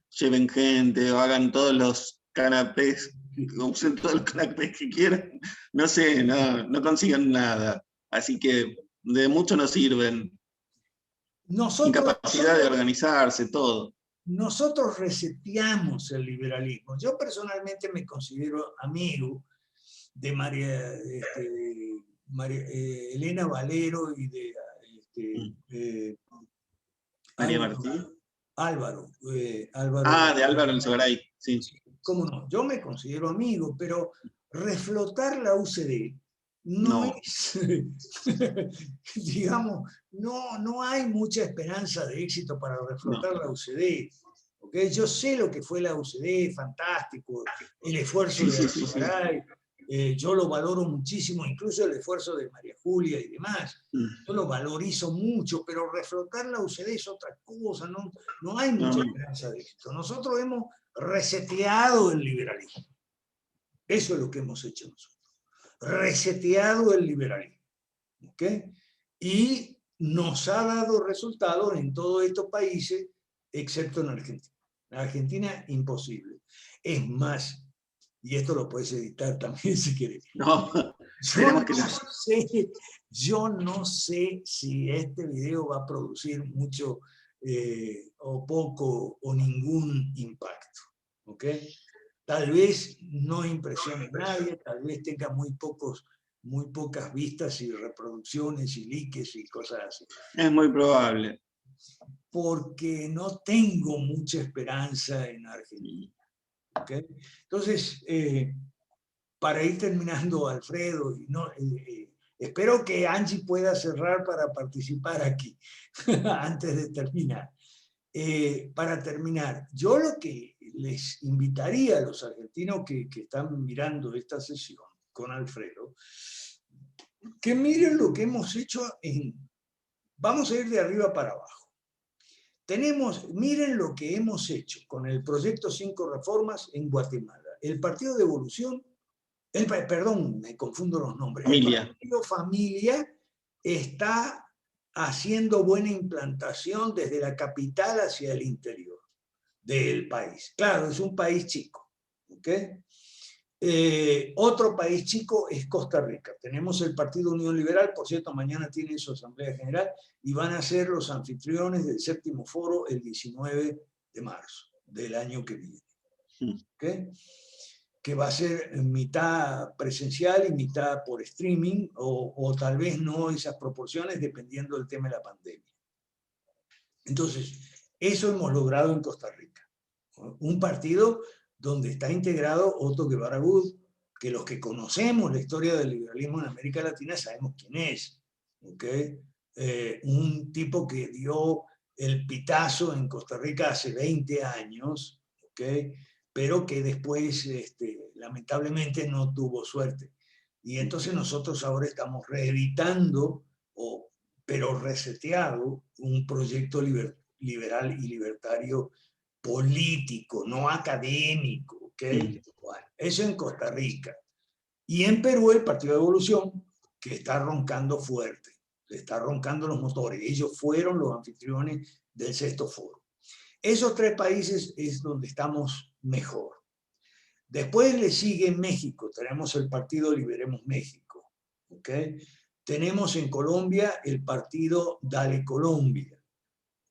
lleven gente o hagan todos los canapés, usen todos los canapés que quieran, no sé, no consiguen nada. Así que de mucho no sirven. Incapacidad de organizarse, todo. Nosotros reseteamos el liberalismo. Yo personalmente me considero amigo de María Elena Valero y de María Martí. Álvaro. Ah, de Álvaro Elzogaray, sí. ¿Cómo no? Yo me considero amigo, pero reflotar la UCD no es, digamos, no hay mucha esperanza de éxito para reflotar la UCD. ¿Okay? Yo sé lo que fue la UCD, fantástico, el esfuerzo de Elzogaray, yo lo valoro muchísimo, incluso el esfuerzo de María Julia y demás. Yo lo valorizo mucho, pero reflotar la UCD es otra cosa, no hay mucha esperanza de éxito. Nosotros hemos reseteado el liberalismo. Eso es lo que hemos hecho nosotros. Reseteado el liberalismo. ¿Ok? Y nos ha dado resultados en todos estos países, excepto en Argentina. En Argentina, imposible. Es más, y esto lo puedes editar también si quieres. No, yo no sé si este video va a producir mucho o poco o ningún impacto. ¿Ok? Tal vez no impresione a nadie, tal vez tenga muy pocas vistas y reproducciones y likes y cosas así. Es muy probable. Porque no tengo mucha esperanza en Argentina. ¿Okay? Entonces, para ir terminando, Alfredo, espero que Angie pueda cerrar para participar aquí, antes de terminar. Para terminar, yo lo que les invitaría a los argentinos que están mirando esta sesión con Alfredo, que miren lo que hemos hecho vamos a ir de arriba para abajo. Miren lo que hemos hecho con el proyecto 5 reformas en Guatemala. El Partido de Evolución Perdón, me confundo los nombres. Familia. El partido Familia está haciendo buena implantación desde la capital hacia el interior del país. Claro, es un país chico, ¿ok? Otro país chico es Costa Rica. Tenemos el Partido Unión Liberal, por cierto, mañana tienen su Asamblea General y van a ser los anfitriones del 7º foro el 19 de marzo del año que viene. ¿Okay? Que va a ser mitad presencial y mitad por streaming, o tal vez no esas proporciones, dependiendo del tema de la pandemia. Entonces, eso hemos logrado en Costa Rica. Un partido donde está integrado Otto Guevara Wood, que los que conocemos la historia del liberalismo en América Latina sabemos quién es. ¿Okay? Un tipo que dio el pitazo en Costa Rica hace 20 años, ¿okay? Pero que después lamentablemente no tuvo suerte. Y entonces nosotros ahora estamos reeditando, pero reseteado, un proyecto liberal y libertario político, no académico. ¿Okay? Bueno, eso en Costa Rica. Y en Perú el Partido de Evolución, que está roncando fuerte, le está roncando los motores. Ellos fueron los anfitriones del 6º foro. Esos 3 países es donde estamos mejor. Después le sigue México, tenemos el partido Liberemos México. ¿Okay? Tenemos en Colombia el partido Dale Colombia.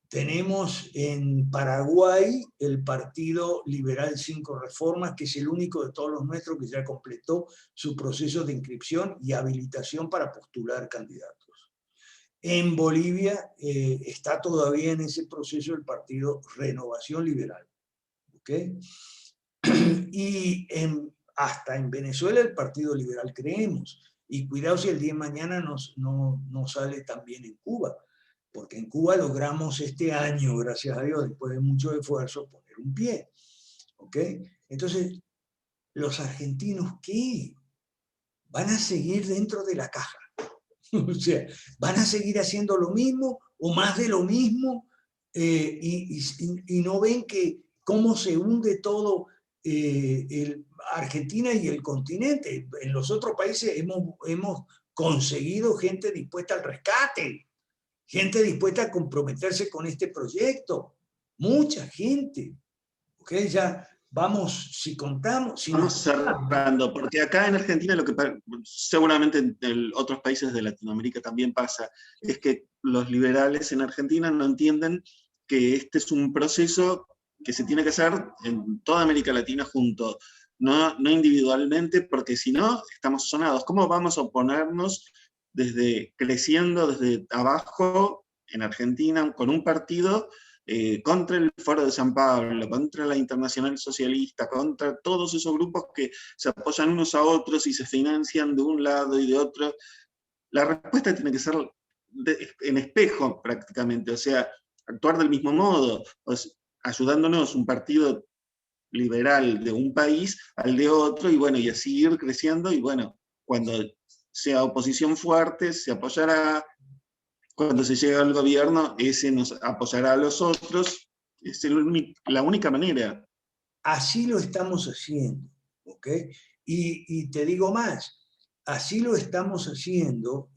Tenemos en Paraguay el Partido Liberal 5 Reformas, que es el único de todos los nuestros que ya completó su proceso de inscripción y habilitación para postular candidatos. En Bolivia está todavía en ese proceso el Partido Renovación Liberal. ¿Okay? Y hasta en Venezuela el Partido Liberal Creemos. Y cuidado si el día de mañana no sale también en Cuba, porque en Cuba logramos este año, gracias a Dios, después de mucho esfuerzo, poner un pie. ¿Ok? Entonces, ¿los argentinos qué? ¿Van a seguir dentro de la caja? O sea, ¿van a seguir haciendo lo mismo o más de lo mismo? Y no ven que cómo se hunde todo Argentina y el continente. En los otros países hemos conseguido gente dispuesta al rescate, gente dispuesta a comprometerse con este proyecto. Mucha gente. ¿Ok? Ya vamos, si contamos... Si vamos cerrando, porque acá en Argentina lo que seguramente en otros países de Latinoamérica también pasa, es que los liberales en Argentina no entienden que este es un proceso que se tiene que hacer en toda América Latina junto, no individualmente, porque si no, estamos sonados. ¿Cómo vamos a oponernos creciendo desde abajo en Argentina con un partido contra el Foro de San Pablo, contra la Internacional Socialista, contra todos esos grupos que se apoyan unos a otros y se financian de un lado y de otro? La respuesta tiene que ser en espejo prácticamente, o sea, actuar del mismo modo, ayudándonos un partido liberal de un país al de otro, y bueno, y así ir creciendo, y bueno, cuando sea oposición fuerte, se apoyará. Cuando se llega al gobierno, ese nos apoyará a los otros. Es la única manera. Así lo estamos haciendo, ¿ok? Y te digo más, así lo estamos haciendo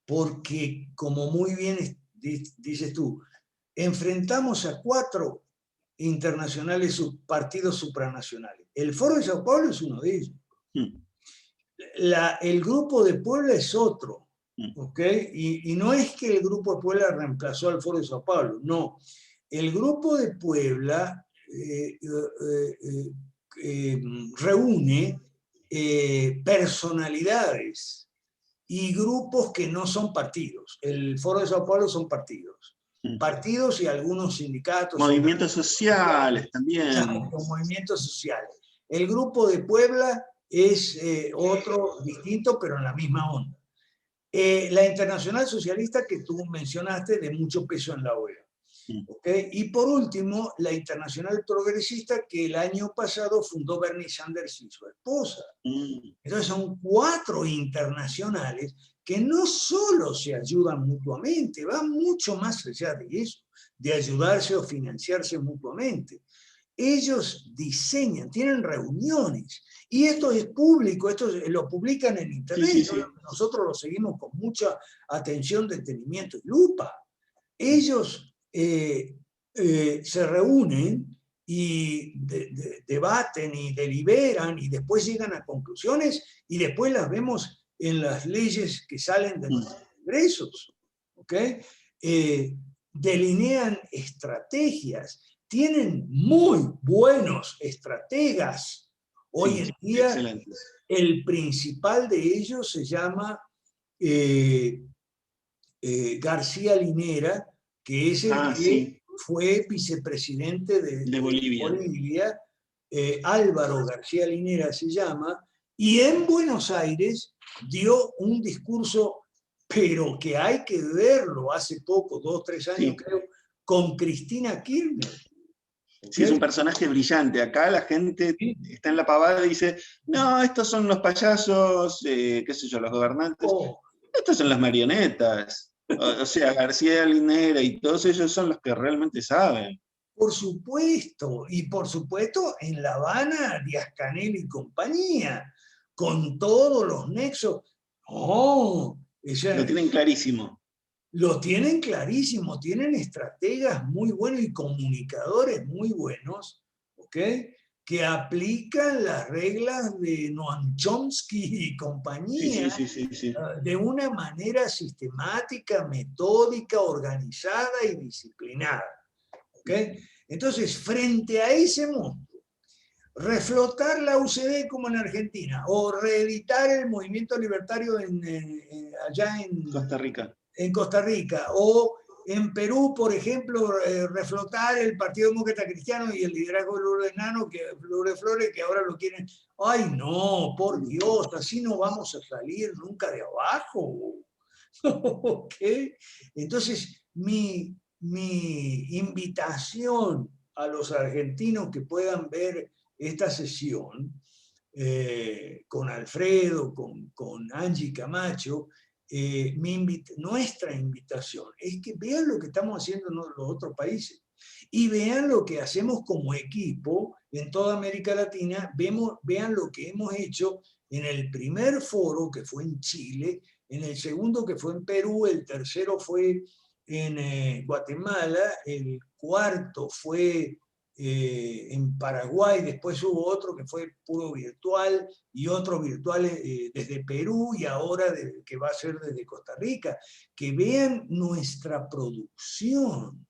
porque, como muy bien dices tú, enfrentamos a 4 internacionales, partidos supranacionales. El Foro de Sao Paulo es uno de ellos. El Grupo de Puebla es otro. ¿Okay? Y no es que el Grupo de Puebla reemplazó al Foro de Sao Paulo, no. El Grupo de Puebla reúne personalidades y grupos que no son partidos. El Foro de Sao Paulo son partidos. Partidos y algunos sindicatos. Movimientos sociales también. Los movimientos sociales. El Grupo de Puebla es otro distinto, pero en la misma onda. La Internacional Socialista que tú mencionaste, de mucho peso en la OEA. ¿Okay? Y por último, la Internacional Progresista, que el año pasado fundó Bernie Sanders y su esposa. Entonces son 4 internacionales que no solo se ayudan mutuamente, van mucho más allá de eso, de ayudarse o financiarse mutuamente. ellos diseñan, tienen reuniones, y esto es público, esto lo publican en internet, Sí, sí, sí. nosotros lo seguimos con mucha atención, detenimiento y lupa. Ellos se reúnen y debaten y deliberan y después llegan a conclusiones y después las vemos en las leyes que salen de los congresos, ¿ok? Delinean estrategias, tienen muy buenos estrategas. Hoy en día, excelentes. el principal de ellos se llama García Linera, que es el que fue vicepresidente de Bolivia, Álvaro García Linera se llama, y en Buenos Aires dio un discurso, pero que hay que verlo hace poco, 2 o 3 años creo, con Cristina Kirchner. Sí, es un personaje brillante. Acá la gente está en la pavada y dice, no, estos son los payasos, qué sé yo, los gobernantes. Estas son las marionetas. O sea, García Linera y todos ellos son los que realmente saben. Por supuesto, y por supuesto en La Habana, Díaz-Canel y compañía, con todos los nexos. Lo tienen clarísimo. Lo tienen clarísimo, tienen estrategas muy buenos y comunicadores muy buenos, ¿ok? Que aplican las reglas de Noam Chomsky y compañía de una manera sistemática, metódica, organizada y disciplinada, ¿ok? Entonces, frente a ese mundo, reflotar la UCD como en Argentina, o reeditar el movimiento libertario allá en Costa Rica. En Costa Rica, o en Perú, por ejemplo, reflotar el Partido Demócrata Cristiano y el liderazgo de Lourdes Flores, que ahora lo quieren. Ay, no, por Dios, así no vamos a salir nunca de abajo. ¿Ok? Entonces, mi invitación a los argentinos que puedan ver esta sesión con Alfredo, con Angie Camacho, nuestra invitación es que vean lo que estamos haciendo en los otros países y vean lo que hacemos como equipo en toda América Latina, vean lo que hemos hecho en el primer foro que fue en Chile, en el segundo que fue en Perú, el tercero fue en Guatemala, el cuarto fue en Paraguay, después hubo otro que fue puro virtual y otro virtual desde Perú y ahora que va a ser desde Costa Rica. Que vean nuestra producción.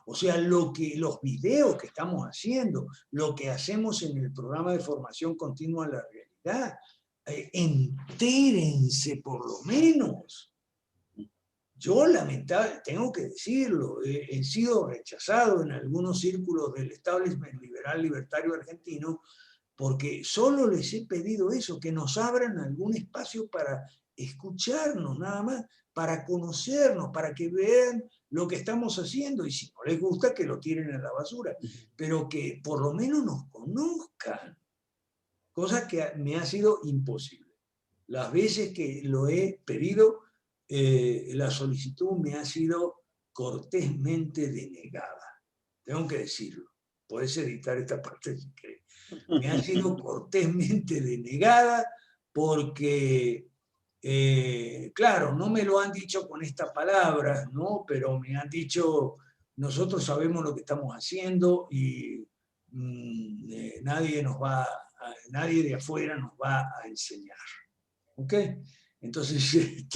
O sea, los videos que estamos haciendo, lo que hacemos en el programa de formación continua a la realidad. Entérense por lo menos. Yo lamentablemente, tengo que decirlo, he sido rechazado en algunos círculos del establishment liberal libertario argentino porque solo les he pedido eso, que nos abran algún espacio para escucharnos nada más, para conocernos, para que vean lo que estamos haciendo y si no les gusta que lo tiren a la basura, pero que por lo menos nos conozcan, cosa que me ha sido imposible. Las veces que lo he pedido, la solicitud me ha sido cortésmente denegada. Tengo que decirlo. Podés editar esta parte si querés. Me ha sido cortésmente denegada porque, claro, no me lo han dicho con estas palabras, ¿no? Pero me han dicho, nosotros sabemos lo que estamos haciendo y nadie de afuera nos va a enseñar. ¿Ok? Entonces,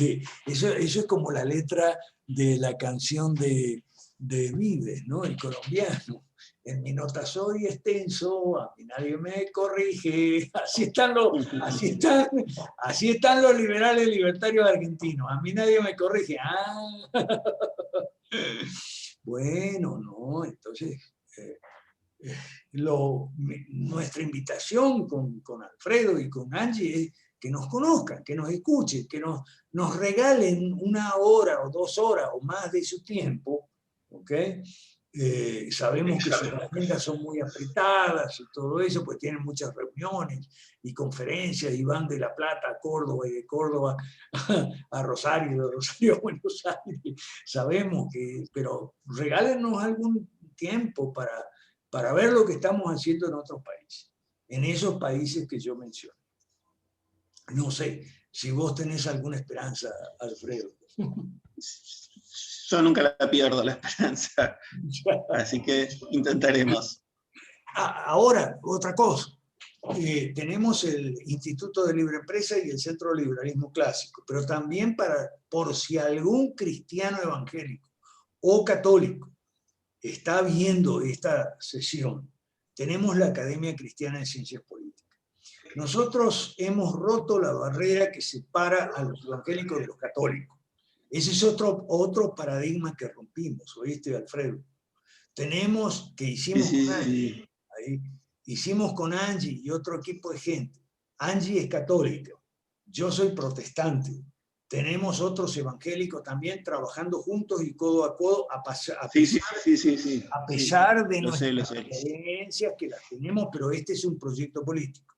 eso es como la letra de la canción de Vives, ¿no? El colombiano. En mi nota soy extenso, a mí nadie me corrige. Así están los liberales libertarios argentinos. A mí nadie me corrige. Bueno, no, entonces nuestra invitación con Alfredo y con Angie es que nos conozcan, que nos escuchen, que nos regalen 1 hora o 2 horas o más de su tiempo, ¿ok? Sabemos que sus agendas son muy apretadas y todo eso, pues tienen muchas reuniones y conferencias y van de La Plata a Córdoba y de Córdoba a Rosario y de Rosario a Buenos Aires. Sabemos que, pero regálenos algún tiempo para para ver lo que estamos haciendo en otros países, en esos países que yo mencioné. No sé si vos tenés alguna esperanza, Alfredo. Yo nunca la pierdo, la esperanza. Así que intentaremos. Ahora, otra cosa. Tenemos el Instituto de Libre Empresa y el Centro de Liberalismo Clásico, pero también por si algún cristiano evangélico o católico está viendo esta sesión, tenemos la Academia Cristiana de Ciencias Políticas. Nosotros hemos roto la barrera que separa a los evangélicos de los católicos. Ese es otro paradigma que rompimos, ¿oíste, Alfredo? Tenemos, que hicimos con Angie, ahí, hicimos con Angie y otro equipo de gente. Angie es católica, yo soy protestante. Tenemos otros evangélicos también trabajando juntos y codo a codo, a pesar de nuestras creencias que las tenemos, pero este es un proyecto político.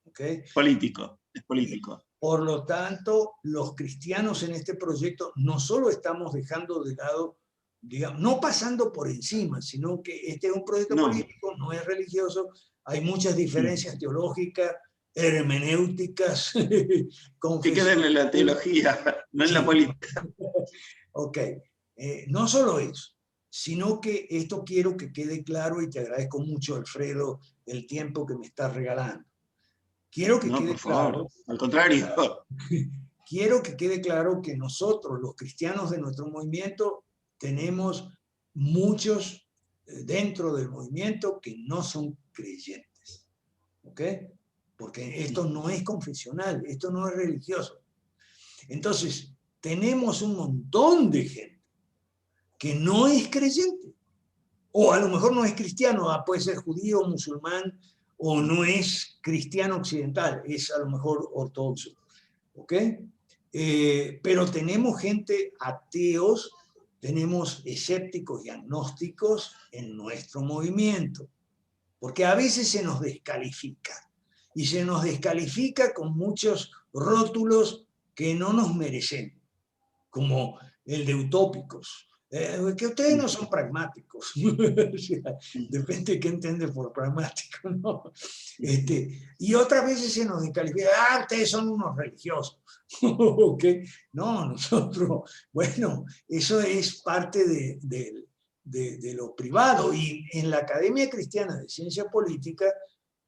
¿Okay? Político, es político. Por lo tanto, los cristianos en este proyecto no solo estamos dejando de lado, digamos, no pasando por encima, sino que este es un proyecto político, no es religioso, hay muchas diferencias teológicas, hermenéuticas, que queden en la teología, no en la política. Ok, no solo eso, sino que esto quiero que quede claro, y te agradezco mucho, Alfredo, el tiempo que me estás regalando. Quiero que quede claro, al contrario. Quiero que quede claro que nosotros, los cristianos de nuestro movimiento, tenemos muchos dentro del movimiento que no son creyentes. ¿Ok? Porque esto no es confesional, esto no es religioso. Entonces, tenemos un montón de gente que no es creyente. O a lo mejor no es cristiano, puede ser judío, musulmán, o no es cristiano occidental, es a lo mejor ortodoxo. ¿Ok? Pero tenemos gente ateos, tenemos escépticos y agnósticos en nuestro movimiento, porque a veces se nos descalifica, y se nos descalifica con muchos rótulos que no nos merecemos, como el de utópicos, que ustedes no son pragmáticos. O sea, depende de qué entiendes por pragmático, ¿no? Y otras veces se nos descalifica, ustedes son unos religiosos. ¿Okay? No, nosotros, bueno, eso es parte de lo privado, y en la Academia Cristiana de Ciencia Política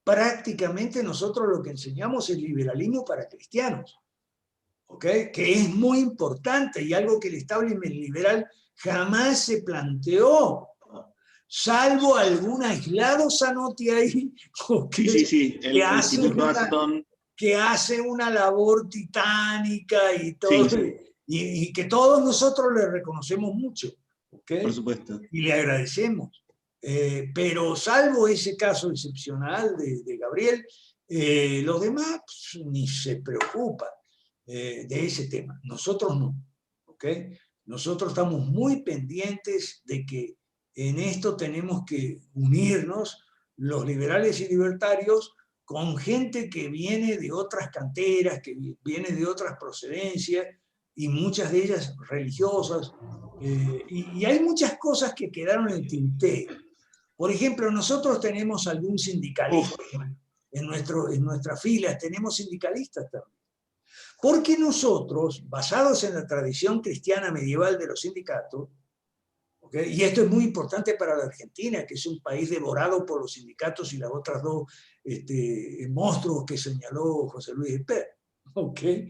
prácticamente nosotros lo que enseñamos es liberalismo para cristianos. ¿Okay? Que es muy importante y algo que el establishment liberal jamás se planteó, salvo algún aislado Zanotti ahí, ¿okay? Que hace una labor titánica y todo, y que todos nosotros le reconocemos mucho, ¿okay? Por supuesto. Y le agradecemos. Pero salvo ese caso excepcional de Gabriel, los demás pues, ni se preocupan de ese tema. Nosotros no. ¿Okay? Nosotros estamos muy pendientes de que en esto tenemos que unirnos, los liberales y libertarios, con gente que viene de otras canteras, que viene de otras procedencias, y muchas de ellas religiosas, y hay muchas cosas que quedaron en el tintero. Por ejemplo, nosotros tenemos algún sindicalista en nuestras filas, tenemos sindicalistas también. Porque nosotros, basados en la tradición cristiana medieval de los sindicatos, ¿okay? Y esto es muy importante para la Argentina, que es un país devorado por los sindicatos y las otras dos monstruos que señaló José Luis Esper. ¿Okay?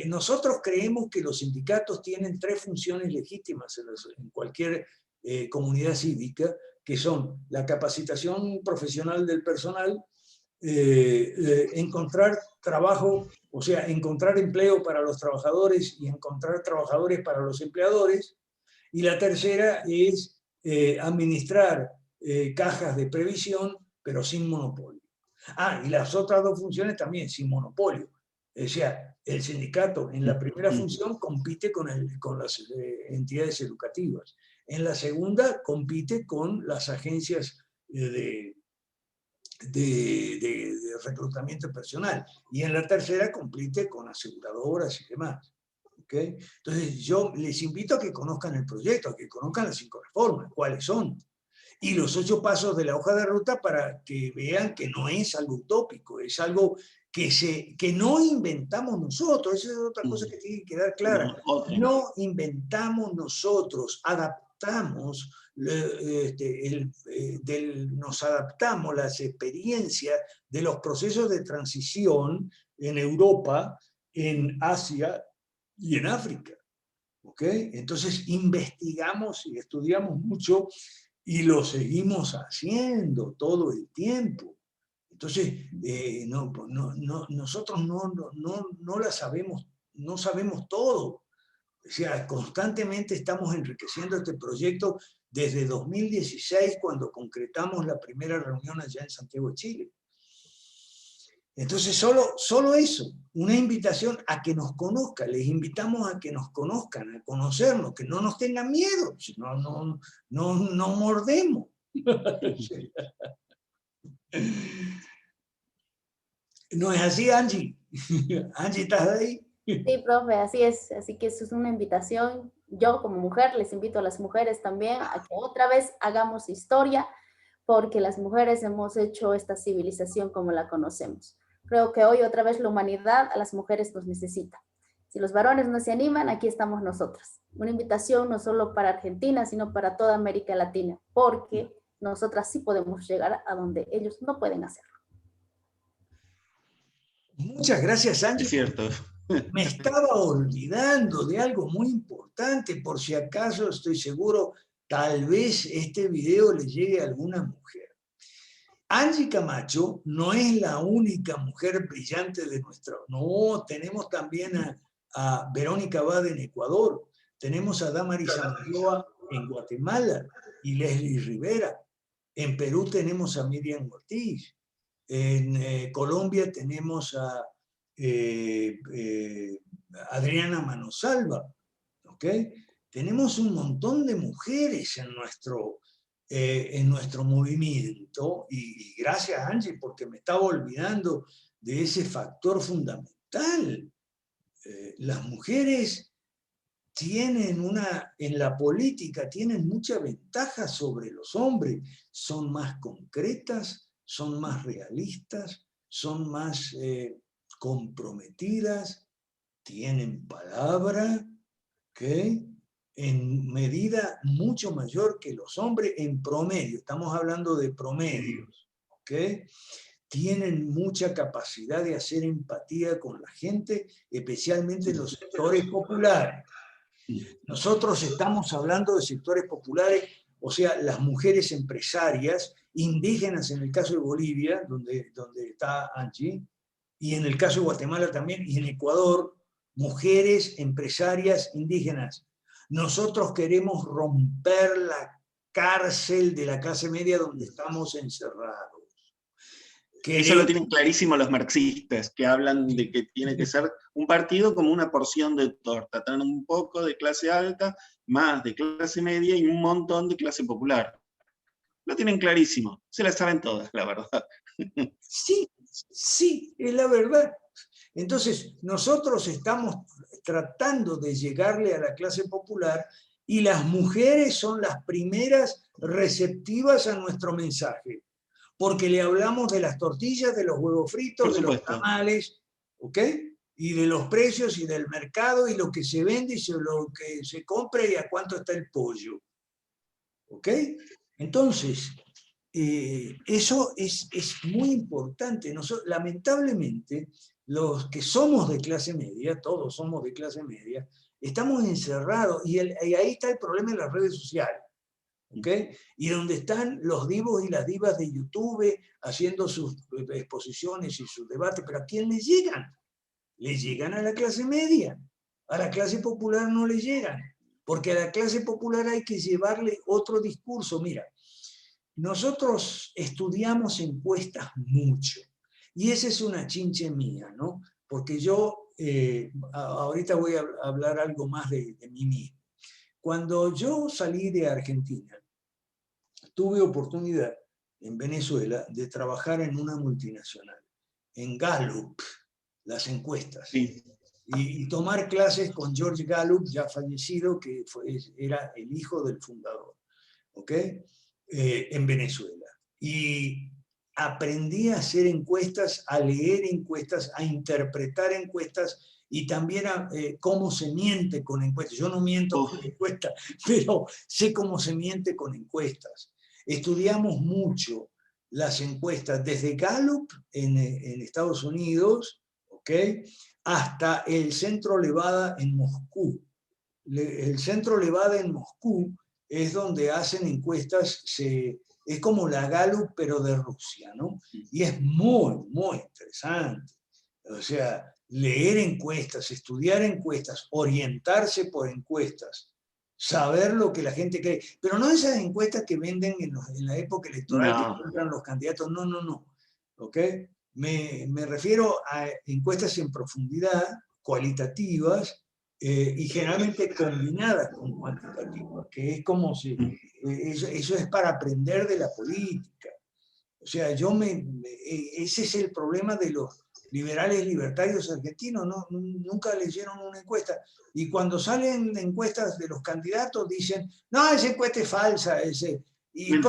Nosotros creemos que los sindicatos tienen tres funciones legítimas en cualquier comunidad cívica, que son la capacitación profesional del personal, encontrar trabajo, o sea, encontrar empleo para los trabajadores y encontrar trabajadores para los empleadores. Y la tercera es administrar cajas de previsión, pero sin monopolio. Y las otras dos funciones también sin monopolio. O sea, el sindicato en la primera función compite con las entidades educativas. En la segunda compite con las agencias de reclutamiento personal. Y en la tercera compite con aseguradoras y demás. ¿Okay? Entonces yo les invito a que conozcan el proyecto, a que conozcan las 5 reformas, cuáles son. Y los 8 pasos de la hoja de ruta para que vean que no es algo utópico, es algo que no inventamos nosotros. Esa es otra cosa que tiene que quedar clara. No inventamos nosotros, adaptamos, nos adaptamos las experiencias de los procesos de transición en Europa, en Asia y en África. ¿Okay? Entonces investigamos y estudiamos mucho y lo seguimos haciendo todo el tiempo. Entonces, nosotros no la sabemos, no sabemos todo. O sea, constantemente estamos enriqueciendo este proyecto desde 2016, cuando concretamos la primera reunión allá en Santiago de Chile. Entonces, solo eso, una invitación a que nos conozcan, les invitamos a que nos conozcan, a conocernos, que no nos tengan miedo, si no mordemos. ¿No es así, Angie? Angie, ¿estás ahí? Sí, profe, así es. Así que eso es una invitación. Yo como mujer les invito a las mujeres también a que otra vez hagamos historia, porque las mujeres hemos hecho esta civilización como la conocemos. Creo que hoy otra vez la humanidad a las mujeres nos necesita. Si los varones no se animan, aquí estamos nosotras. Una invitación no solo para Argentina, sino para toda América Latina, porque nosotras sí podemos llegar a donde ellos no pueden hacerlo. Muchas gracias, Angie. Es cierto. Me estaba olvidando de algo muy importante, por si acaso, estoy seguro, tal vez este video le llegue a alguna mujer. Angie Camacho no es la única mujer brillante de nuestro... No, tenemos también a Verónica Abad en Ecuador, tenemos a Damaris Anglóa en Guatemala y Leslie Rivera. En Perú tenemos a Miriam Ortiz. En Colombia tenemos a Adriana Manosalva. ¿Okay? Tenemos un montón de mujeres en nuestro movimiento, y gracias, Angie, porque me estaba olvidando de ese factor fundamental. Las mujeres en la política tienen mucha ventaja sobre los hombres, son más concretas, son más realistas, son más comprometidas, tienen palabra, ¿okay? En medida mucho mayor que los hombres en promedio, estamos hablando de promedios, ¿okay? Tienen mucha capacidad de hacer empatía con la gente, especialmente en los sectores populares. Nosotros estamos hablando de sectores populares, o sea, las mujeres empresarias, indígenas en el caso de Bolivia, donde está Angie, y en el caso de Guatemala también, y en Ecuador, mujeres empresarias indígenas. Nosotros queremos romper la cárcel de la clase media donde estamos encerrados. Eso lo tienen clarísimo los marxistas, que hablan de que tiene que ser un partido como una porción de torta, tener un poco de clase alta, más de clase media y un montón de clase popular. Lo tienen clarísimo, se la saben todas, la verdad. Sí, es la verdad. Entonces, nosotros estamos tratando de llegarle a la clase popular y las mujeres son las primeras receptivas a nuestro mensaje. Porque le hablamos de las tortillas, de los huevos fritos, de los tamales, ¿ok? Y de los precios y del mercado y lo que se vende y lo que se compra y a cuánto está el pollo, ¿ok? Entonces, eso es muy importante. Lamentablemente, los que somos de clase media, todos somos de clase media, estamos encerrados y ahí está el problema de las redes sociales. ¿Okay? Y donde están los divos y las divas de YouTube haciendo sus exposiciones y sus debates, pero ¿a quién les llegan? Les llegan a la clase media, a la clase popular no les llegan, porque a la clase popular hay que llevarle otro discurso. Mira, nosotros estudiamos encuestas mucho, y esa es una chinche mía, ¿no? Porque yo, ahorita voy a hablar algo más de mí mismo. Cuando yo salí de Argentina, tuve oportunidad en Venezuela de trabajar en una multinacional, en Gallup, las encuestas, sí. y tomar clases con George Gallup, ya fallecido, que era el hijo del fundador. ¿Okay? en Venezuela. Y aprendí a hacer encuestas, a leer encuestas, a interpretar encuestas y también a cómo se miente con encuestas. Yo no miento con encuestas, pero sé cómo se miente con encuestas. Estudiamos mucho las encuestas, desde Gallup en Estados Unidos, ¿okay?, hasta el Centro Levada en Moscú. El Centro Levada en Moscú es donde hacen encuestas, es como la Gallup, pero de Rusia, ¿no? Y es muy, muy interesante. O sea, leer encuestas, estudiar encuestas, orientarse por encuestas, saber lo que la gente cree. Pero no esas encuestas que venden en la época electoral, que compran los candidatos, no, no, no. ¿Ok? Me refiero a encuestas en profundidad, cualitativas, y generalmente combinadas con cuantitativas, que es como si, eso es para aprender de la política. O sea, ese es el problema de los liberales libertarios argentinos, ¿no? Nunca leyeron una encuesta. Y cuando salen encuestas de los candidatos dicen, no, esa encuesta es falsa. Y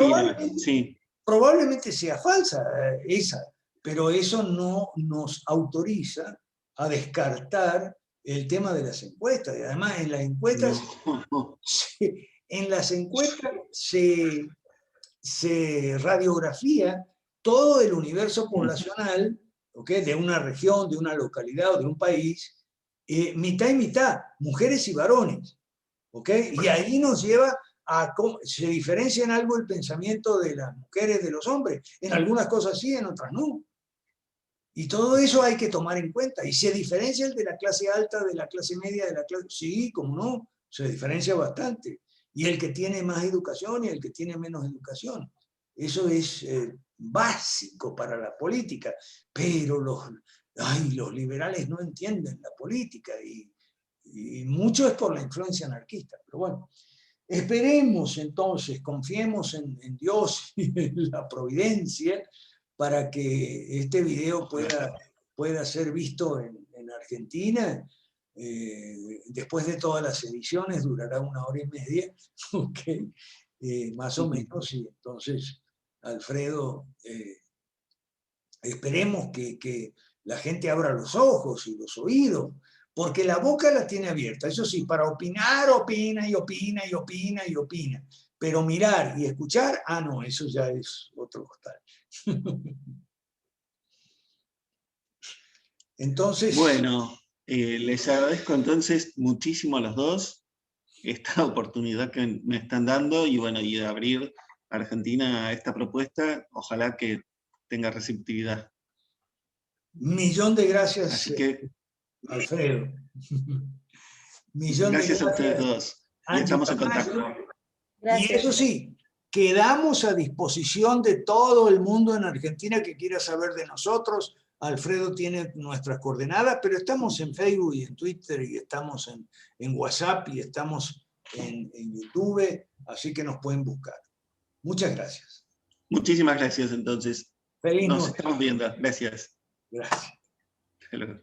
probablemente sea falsa esa, pero eso no nos autoriza a descartar el tema de las encuestas. Y además en las encuestas, se radiografía todo el universo poblacional, ¿okay?, de una región, de una localidad o de un país, mitad y mitad, mujeres y varones. ¿Okay? Y ahí nos lleva a cómo se diferencia en algo el pensamiento de las mujeres de los hombres. En algunas cosas sí, en otras no. Y todo eso hay que tomar en cuenta. ¿Y se diferencia el de la clase alta, de la clase media, de la clase...? Sí, cómo no, se diferencia bastante. Y el que tiene más educación y el que tiene menos educación. Eso es básico para la política. Pero los liberales no entienden la política y mucho es por la influencia anarquista. Pero bueno, esperemos entonces, confiemos en Dios y en la providencia, para que este video pueda ser visto en Argentina. Después de todas las ediciones durará 1 hora y media, ¿okay? Más o menos, y entonces, Alfredo, esperemos que la gente abra los ojos y los oídos, porque la boca la tiene abierta. Eso sí, para opinar, opina y opina y opina y opina. Pero mirar y escuchar, no, eso ya es otro costal. Entonces... Bueno, les agradezco entonces muchísimo a los dos esta oportunidad que me están dando y bueno, y de abrir a Argentina a esta propuesta. Ojalá que tenga receptividad. Millón de gracias, así que, Alfredo. Gracias a ustedes dos. Y estamos en contacto. Gracias. Y eso sí, quedamos a disposición de todo el mundo en Argentina que quiera saber de nosotros. Alfredo tiene nuestras coordenadas, pero estamos en Facebook y en Twitter y estamos en WhatsApp y estamos en YouTube, así que nos pueden buscar. Muchas gracias. Muchísimas gracias entonces. Feliz Nos noche. estamos viendo. Gracias. Gracias. Hasta luego.